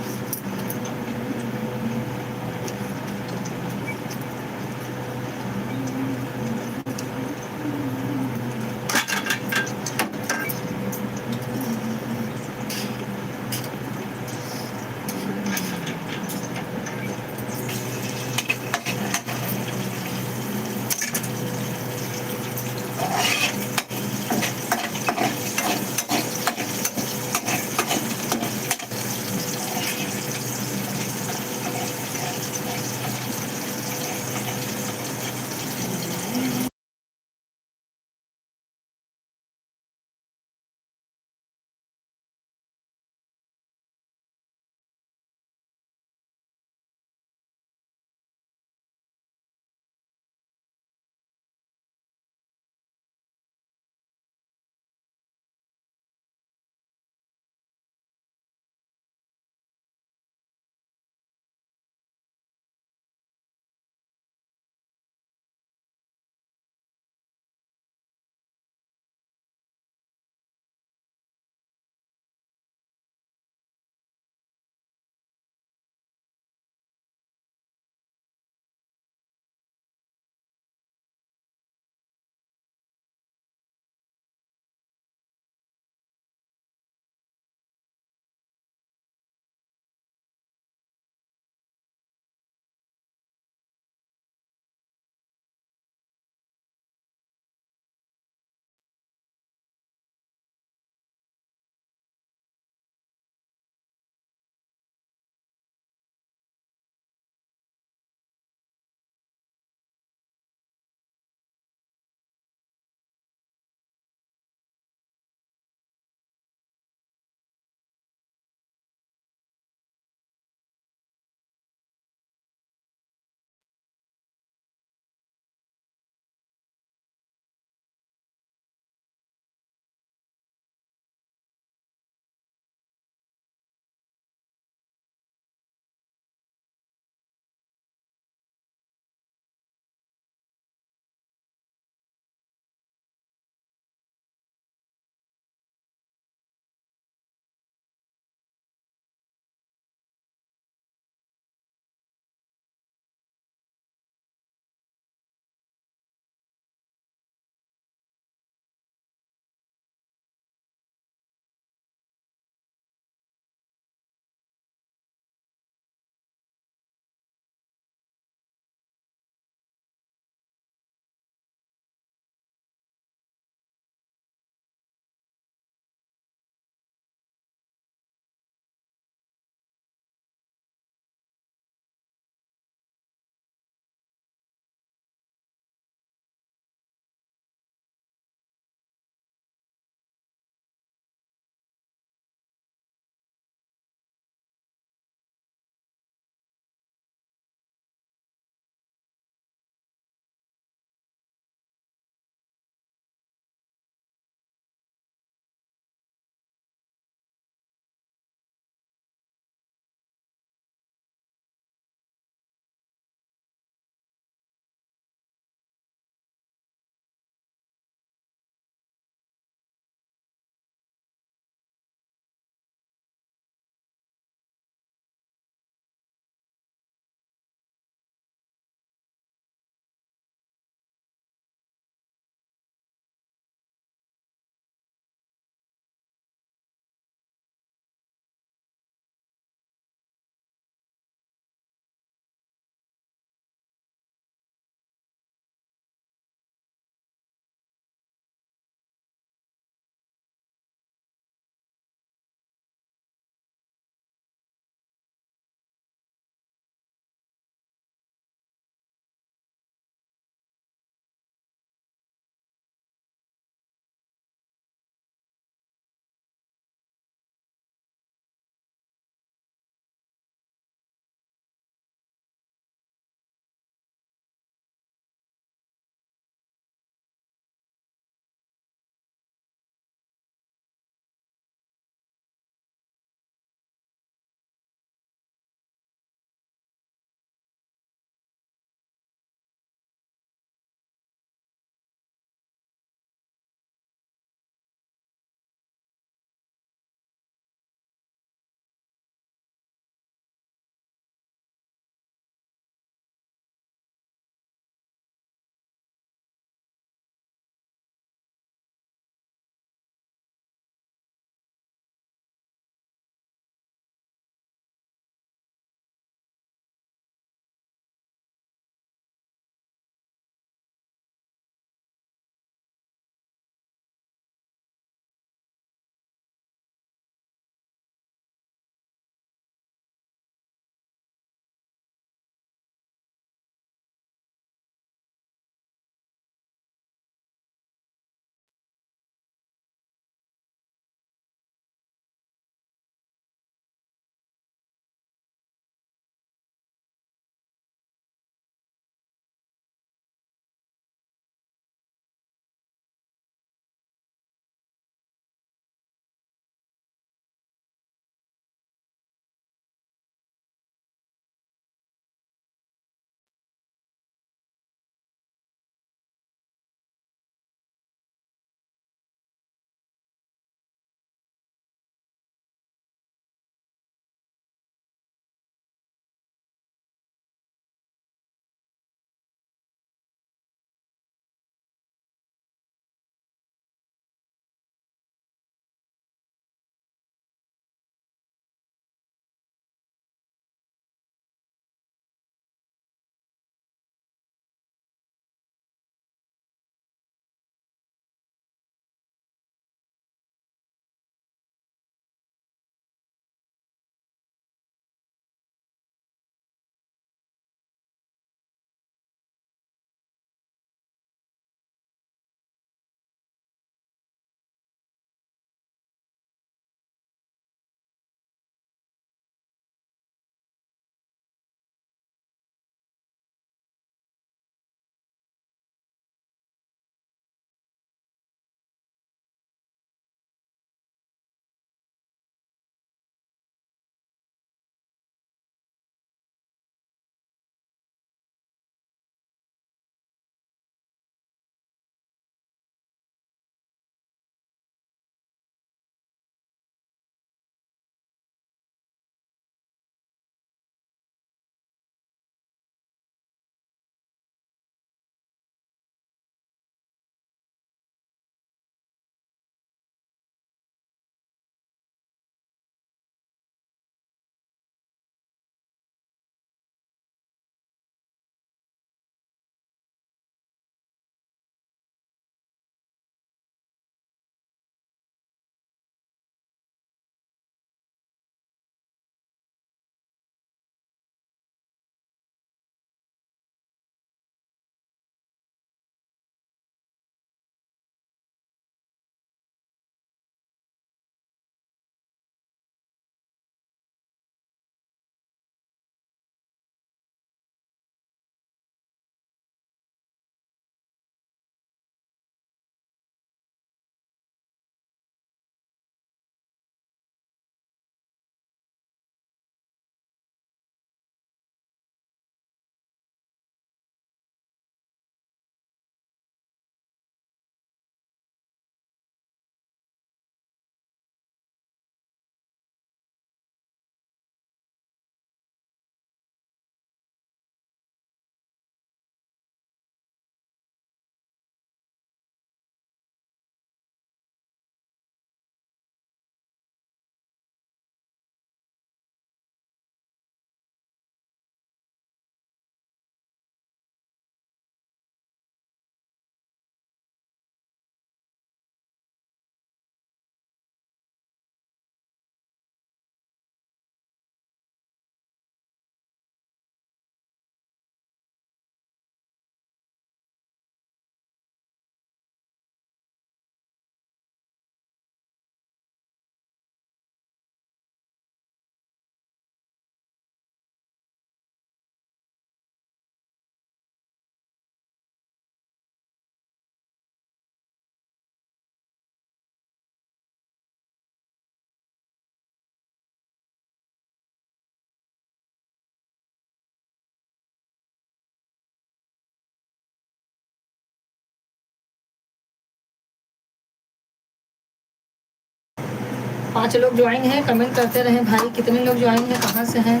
Speaker 1: 5 लोग ज्वाइन हैं, कमेंट करते रहें भाई। कितने लोग ज्वाइन हैं, कहाँ से हैं?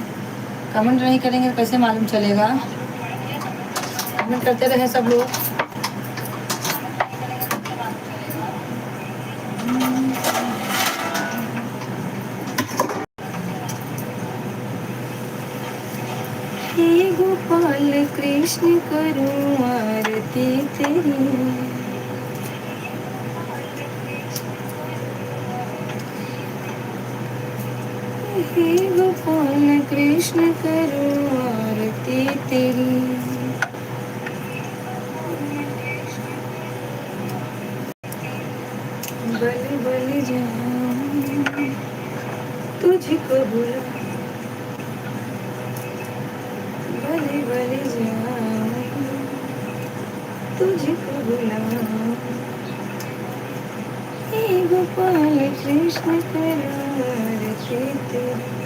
Speaker 1: कमेंट नहीं करेंगे तो कैसे मालूम चलेगा? कमेंट करते रहें सब लोग। हे गोपाल कृष्ण करूं आरती तेरी, हे गोपाल कृष्ण करूं आरती तेरी। बलि बलि जाऊं तुझको बुला, बलि बलि जाऊं तुझको बुला, हे गोपाल कृष्ण करूं आरती तेरी।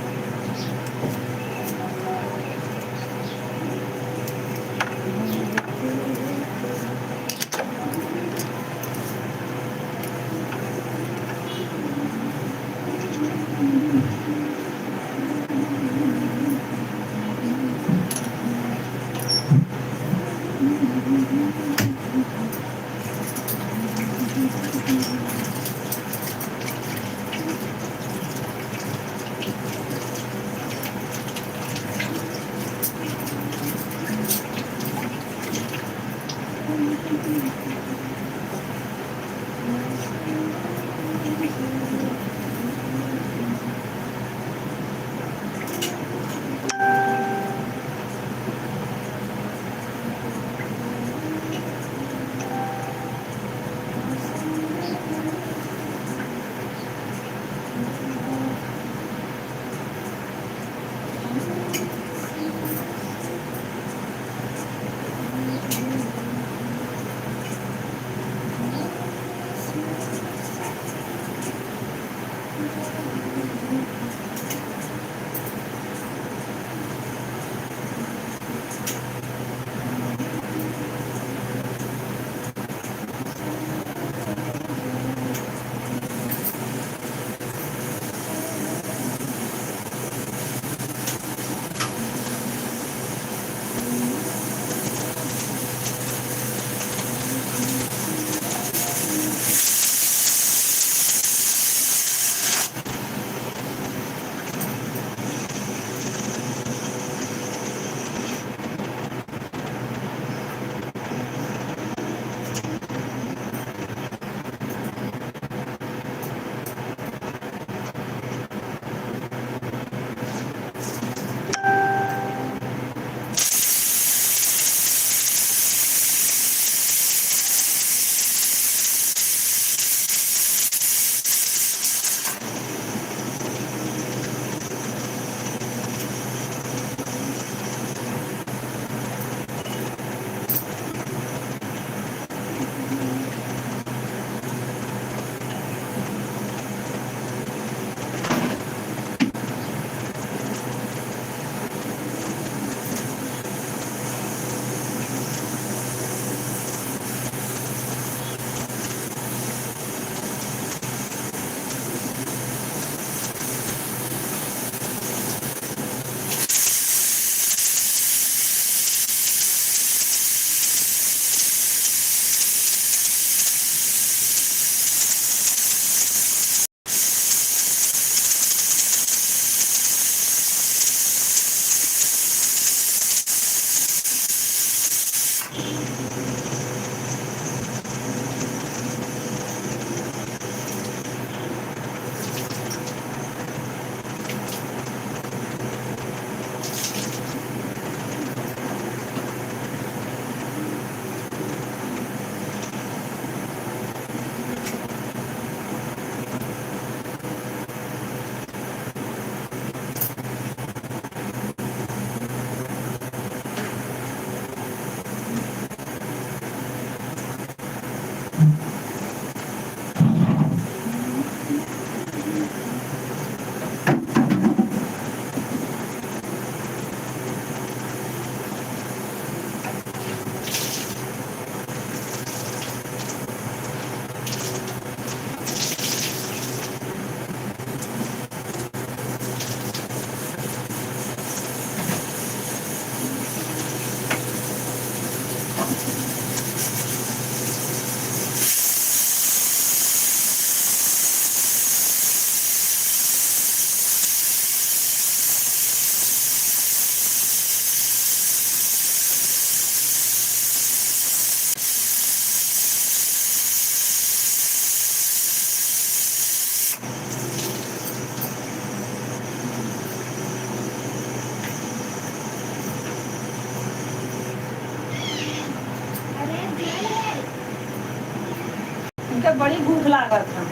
Speaker 1: लागत था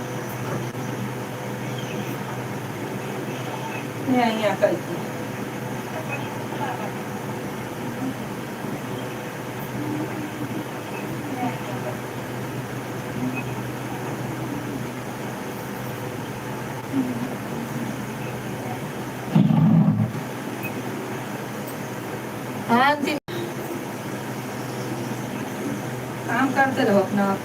Speaker 1: यहाँ करके हाँ जी, काम करते रहो अपना आप।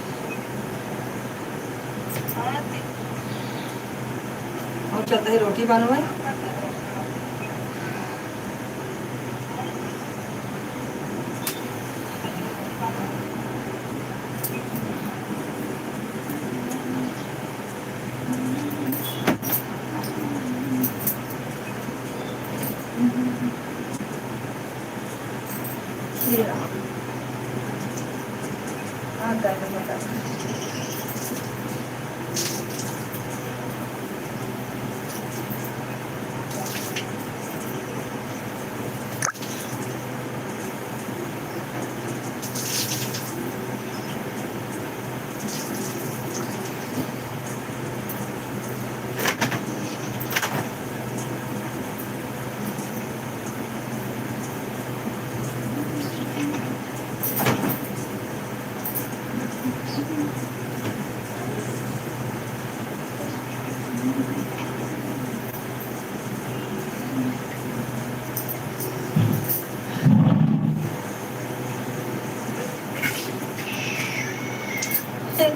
Speaker 1: और चलते है रोटी बनवाए।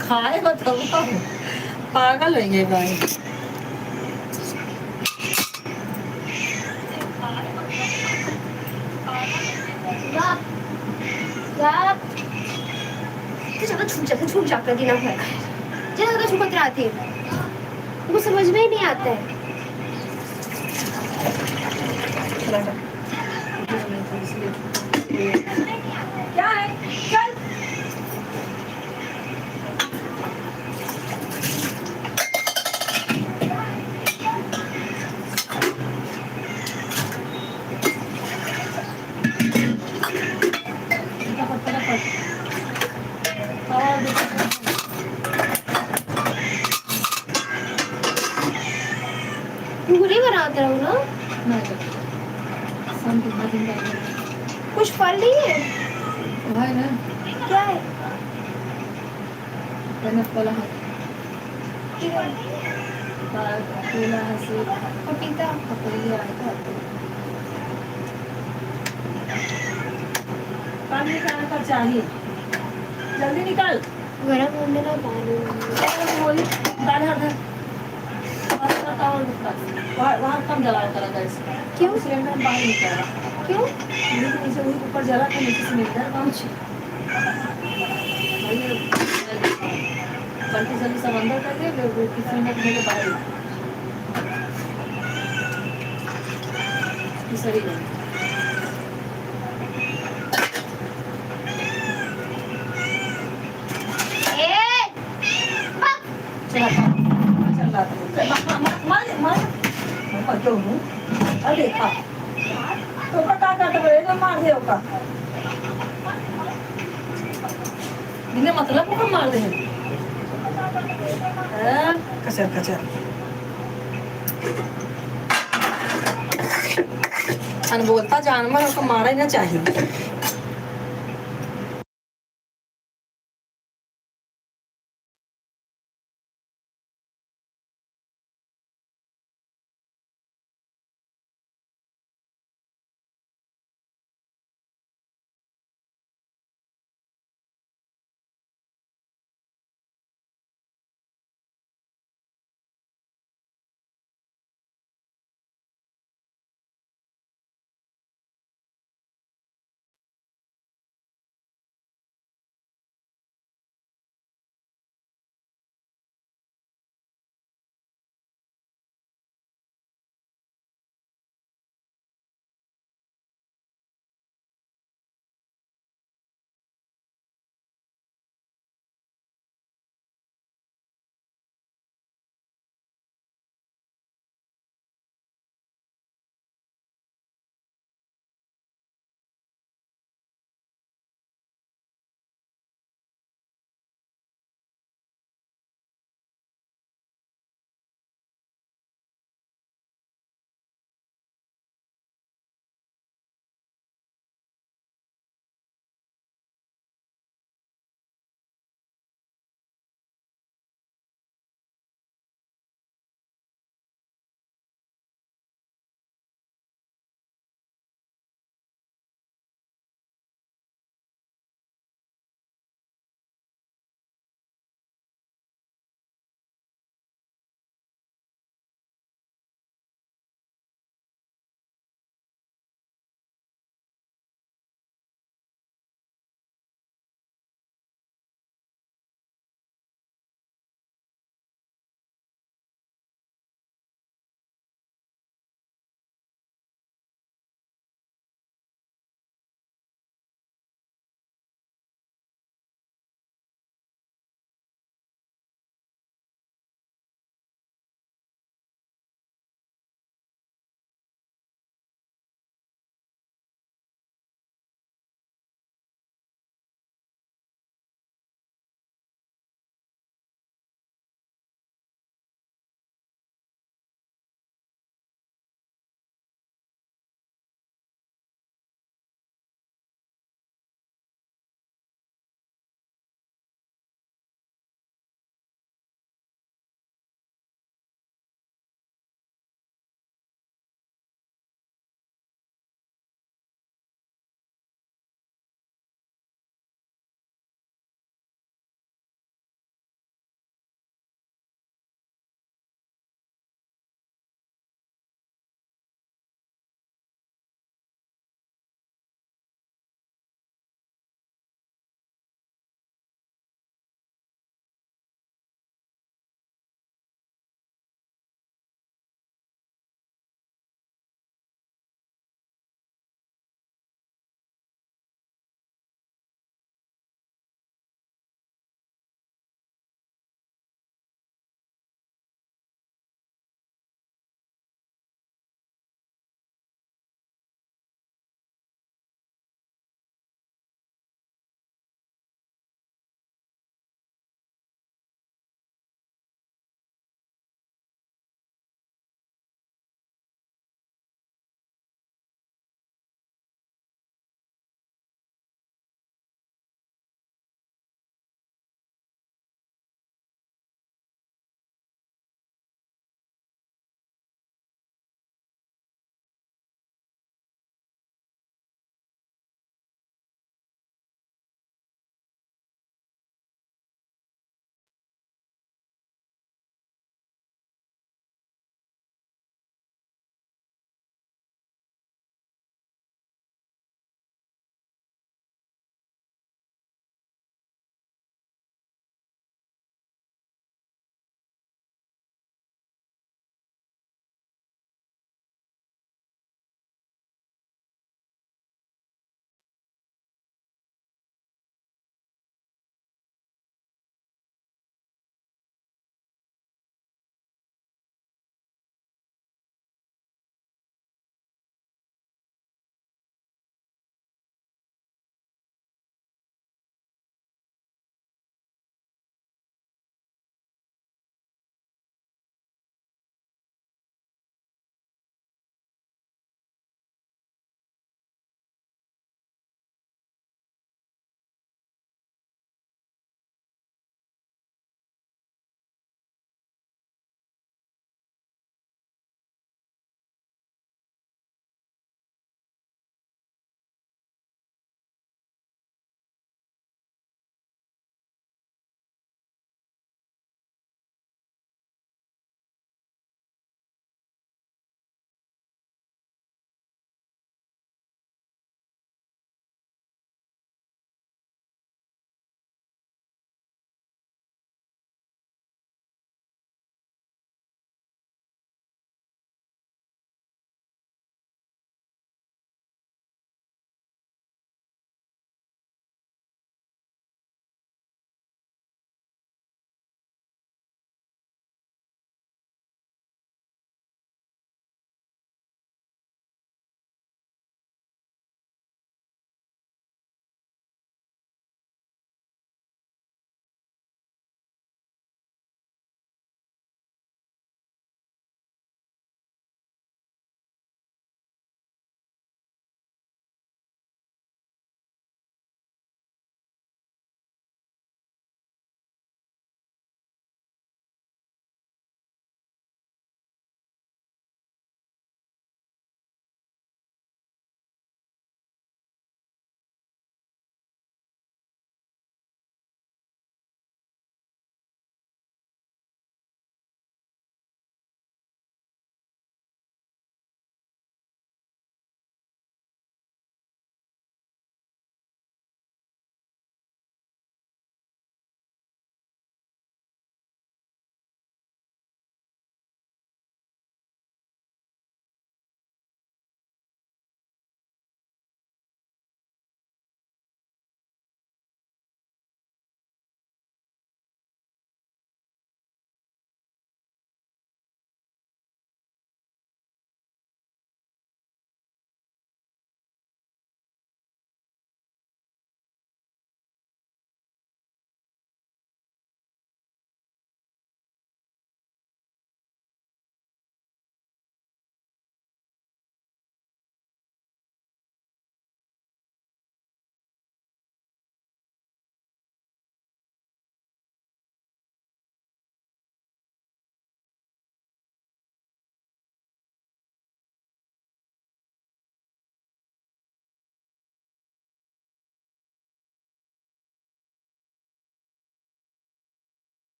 Speaker 1: खाए बताओ, पागल होंगे भाई।
Speaker 3: छूट जाकर दिना भर ज्यादा छुपत रहती है, वो समझ में ही नहीं आता है।
Speaker 1: क्या है चल
Speaker 3: पूरी बनाते रहो ना, कुछ फल नहीं है
Speaker 1: भाई ना
Speaker 3: क्या है?
Speaker 1: पला है केला है सेब
Speaker 3: पपीता
Speaker 1: पपैया है पानी निकालने का चाहिए, जल्दी निकाल।
Speaker 3: गरम होने ना पानी
Speaker 1: बोली दाल हर वहाँ कम जलाया करा गैस।
Speaker 3: क्यों?
Speaker 1: सिलेंडर बाहर निकल रहा
Speaker 3: क्यों?
Speaker 1: नीचे वही ऊपर जला था, नीचे से निकल पहुँच बल्कि जल्दी सब अंदर कर दे, किसी में मेरे बाहर सही है। चला चल रहा था मार क्यों हूँ अरे देखा तो का करते बड़े तो मार दे का बिना मतलब को मार दे कचर कचर अनबोलता जानवर को मारा ही ना चाहिए।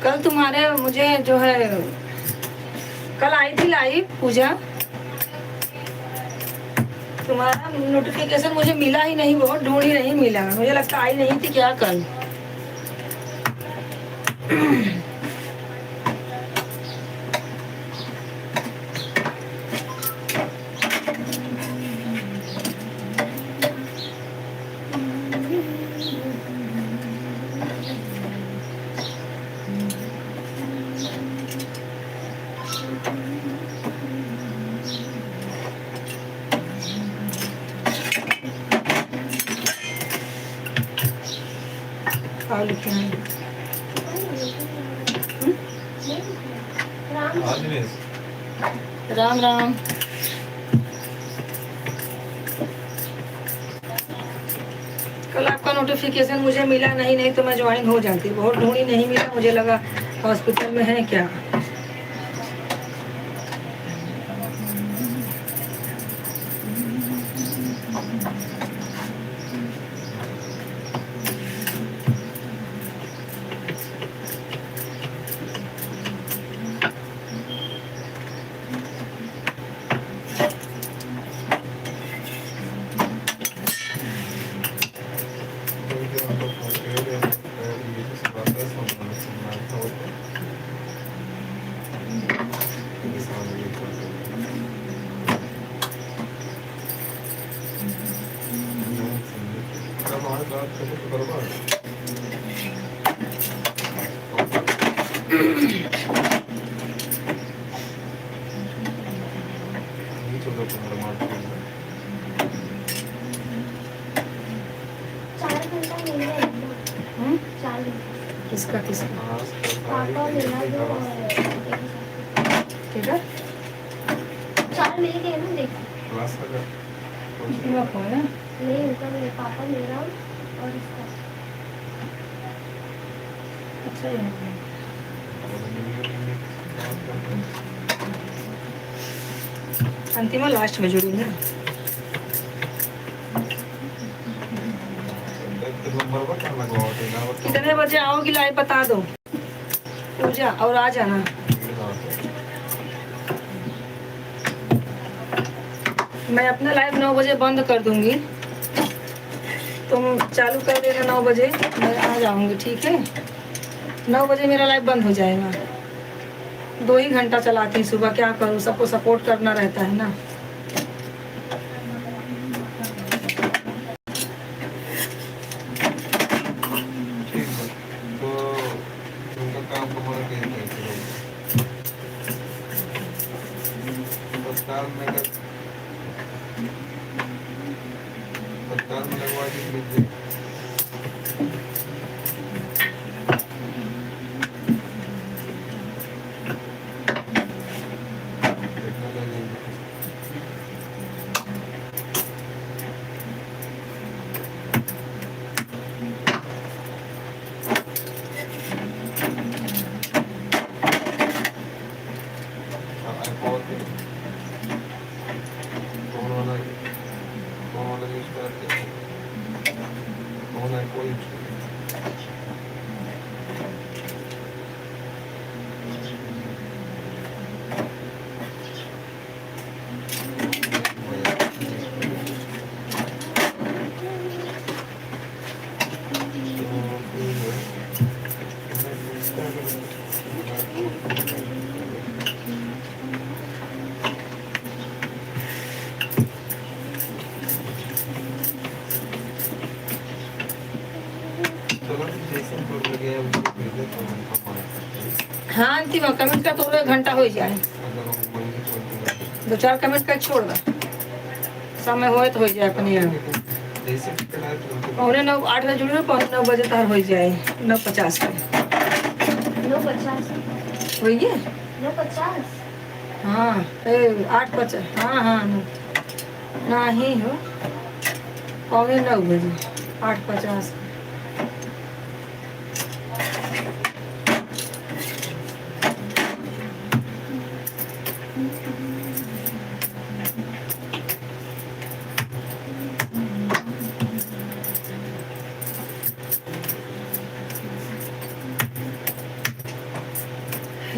Speaker 1: कल तुम्हारे मुझे जो है कल आई थी लाइव पूजा, तुम्हारा नोटिफिकेशन मुझे मिला ही नहीं, बहुत ढूंढ ही नहीं मिला, मुझे लगता आई नहीं थी क्या कल। क्या लिखे हैं? राम राम। कल आपका नोटिफिकेशन मुझे मिला नहीं तो मैं ज्वाइन हो जाती, बहुत ढूंढी नहीं मिला, मुझे लगा हॉस्पिटल में है क्या। किसका किसका
Speaker 3: पापा मेरा जो
Speaker 1: ठीक है,
Speaker 3: चार मिल गए ना, देख
Speaker 1: कितना फोन है?
Speaker 3: नहीं उनका मेरे पापा मेरा और इसका।
Speaker 1: अच्छा है। अंतिमा लास्ट में जुड़ी ना। कितने बजे आओगी लाइव बता दो पूजा, और आ जाना। मैं अपना लाइव 9 बजे बंद कर दूंगी, तुम चालू कर देना 9 बजे, मैं आ जाऊंगी, ठीक है। 9 बजे मेरा लाइव बंद हो जाएगा, 2 ही घंटा चलाती हूँ सुबह, क्या करूँ, सबको सपोर्ट करना रहता है ना। हाँ अंतिम कमेंट का तो 1 घंटा हो जाए, 2-4 कमेंट का छोड़ दो, समय होए तो हो जाए अपने। 9:45 8 बजे जुड़े, 9:45 बजे तक हो जाए, 9:50 पे
Speaker 3: 9:50
Speaker 1: हो गए।
Speaker 3: 9:50
Speaker 1: हाँ 8:50, हाँ हाँ नहीं हो 9:45 बजे 8:50।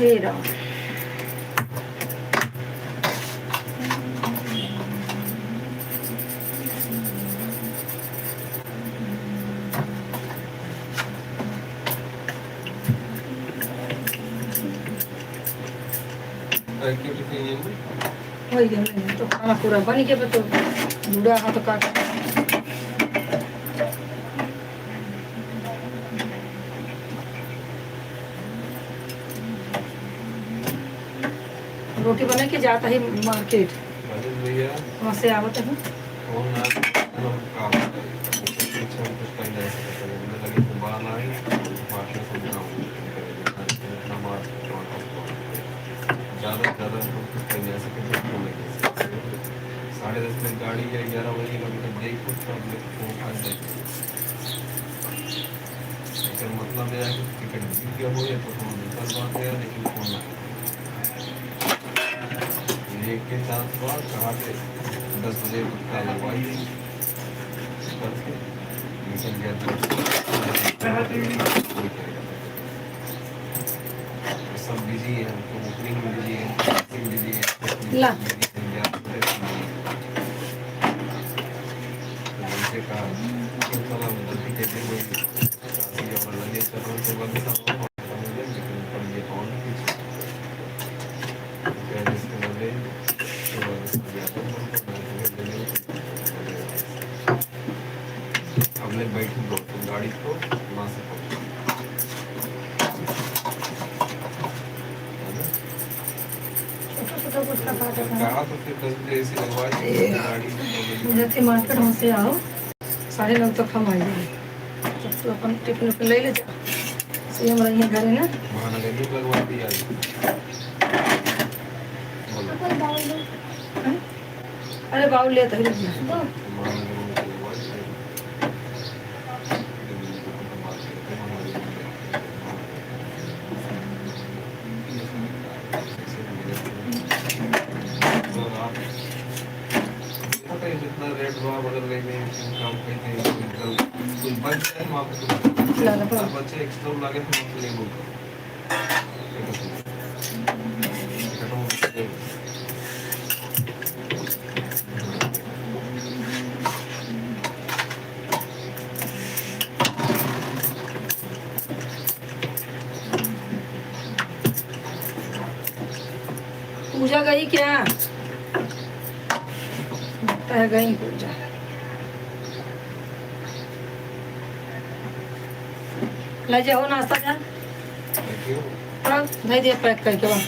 Speaker 1: हे राम। वही गया नहीं तो खाना पूरा बन के तो जुड़ा हाथ काट रोटी बना के जाता है मार्केट वहाँ से आवत है
Speaker 2: साढ़े 10 में गाड़ी या 11 बजे किलोमीटर देखो तो मतलब है कि टिकट बुक किया हो या तो फोन निकल बात है लेकिन फोन ना एक के चांस बाद कहा के 10 बजे का लगवाई करके निकल गया सब बिजी है हमको ओपनिंग में बिजी है बिजी है
Speaker 1: ला
Speaker 2: बैठी गाड़ी को वहाँ से कहा तो फिर 10 बजे ऐसे लगवा दी गाड़ी
Speaker 1: जैसे मार्केट वहाँ से आओ 9:30 तक हम आएंगे तब तो अपन टिफिन उफिन ले जा सही हमारा यहाँ घर है ना
Speaker 2: महानगर में लगवा दी आज
Speaker 1: अरे बाउल ले तो
Speaker 2: जितना रेट हुआ बदल गई नहीं काम करते हैं कुछ बच जाए वहाँ पे बच्चे एक्स्ट्रा लगे तो वहाँ पे नहीं बोलते
Speaker 1: पूजा गई क्या लगता है गई पूजा ले जाओ नाश्ता जा नहीं दिया पैक करके वहाँ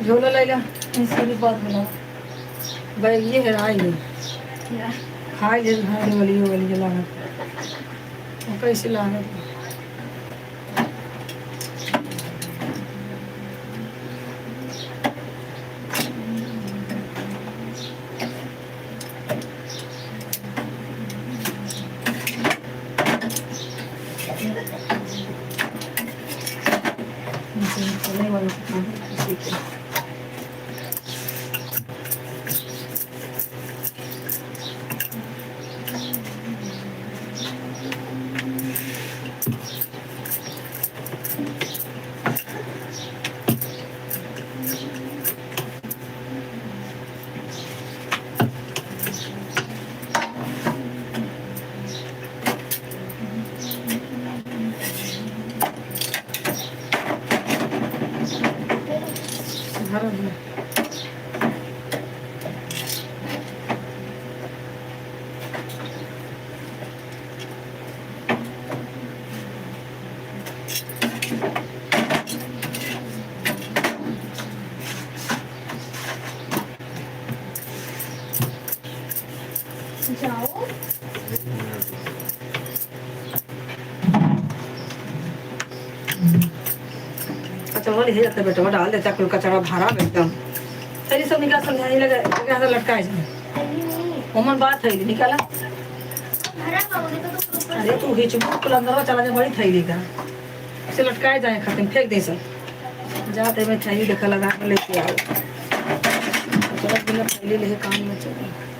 Speaker 1: झोला ले ला इसकी बात बनाओ भाई ये है आई है खाई ले खाने वाली जो लागत कैसे लागत
Speaker 3: जाओ
Speaker 1: कचरा ले जाते बेटा डाल देता कुल कचरा भरा एकदम तेरी सब निकाल समझाने लगा कैसा लटका है ओमन बात है निकाला अरे तू हिच कुल अंदर चला जा बड़ी थैली का ऐसे लटकाए जाए खत्म फेंक दे सब जाते मैं थैली देखा लगा लेके आओ चलो बिना थैली ले काम में चलो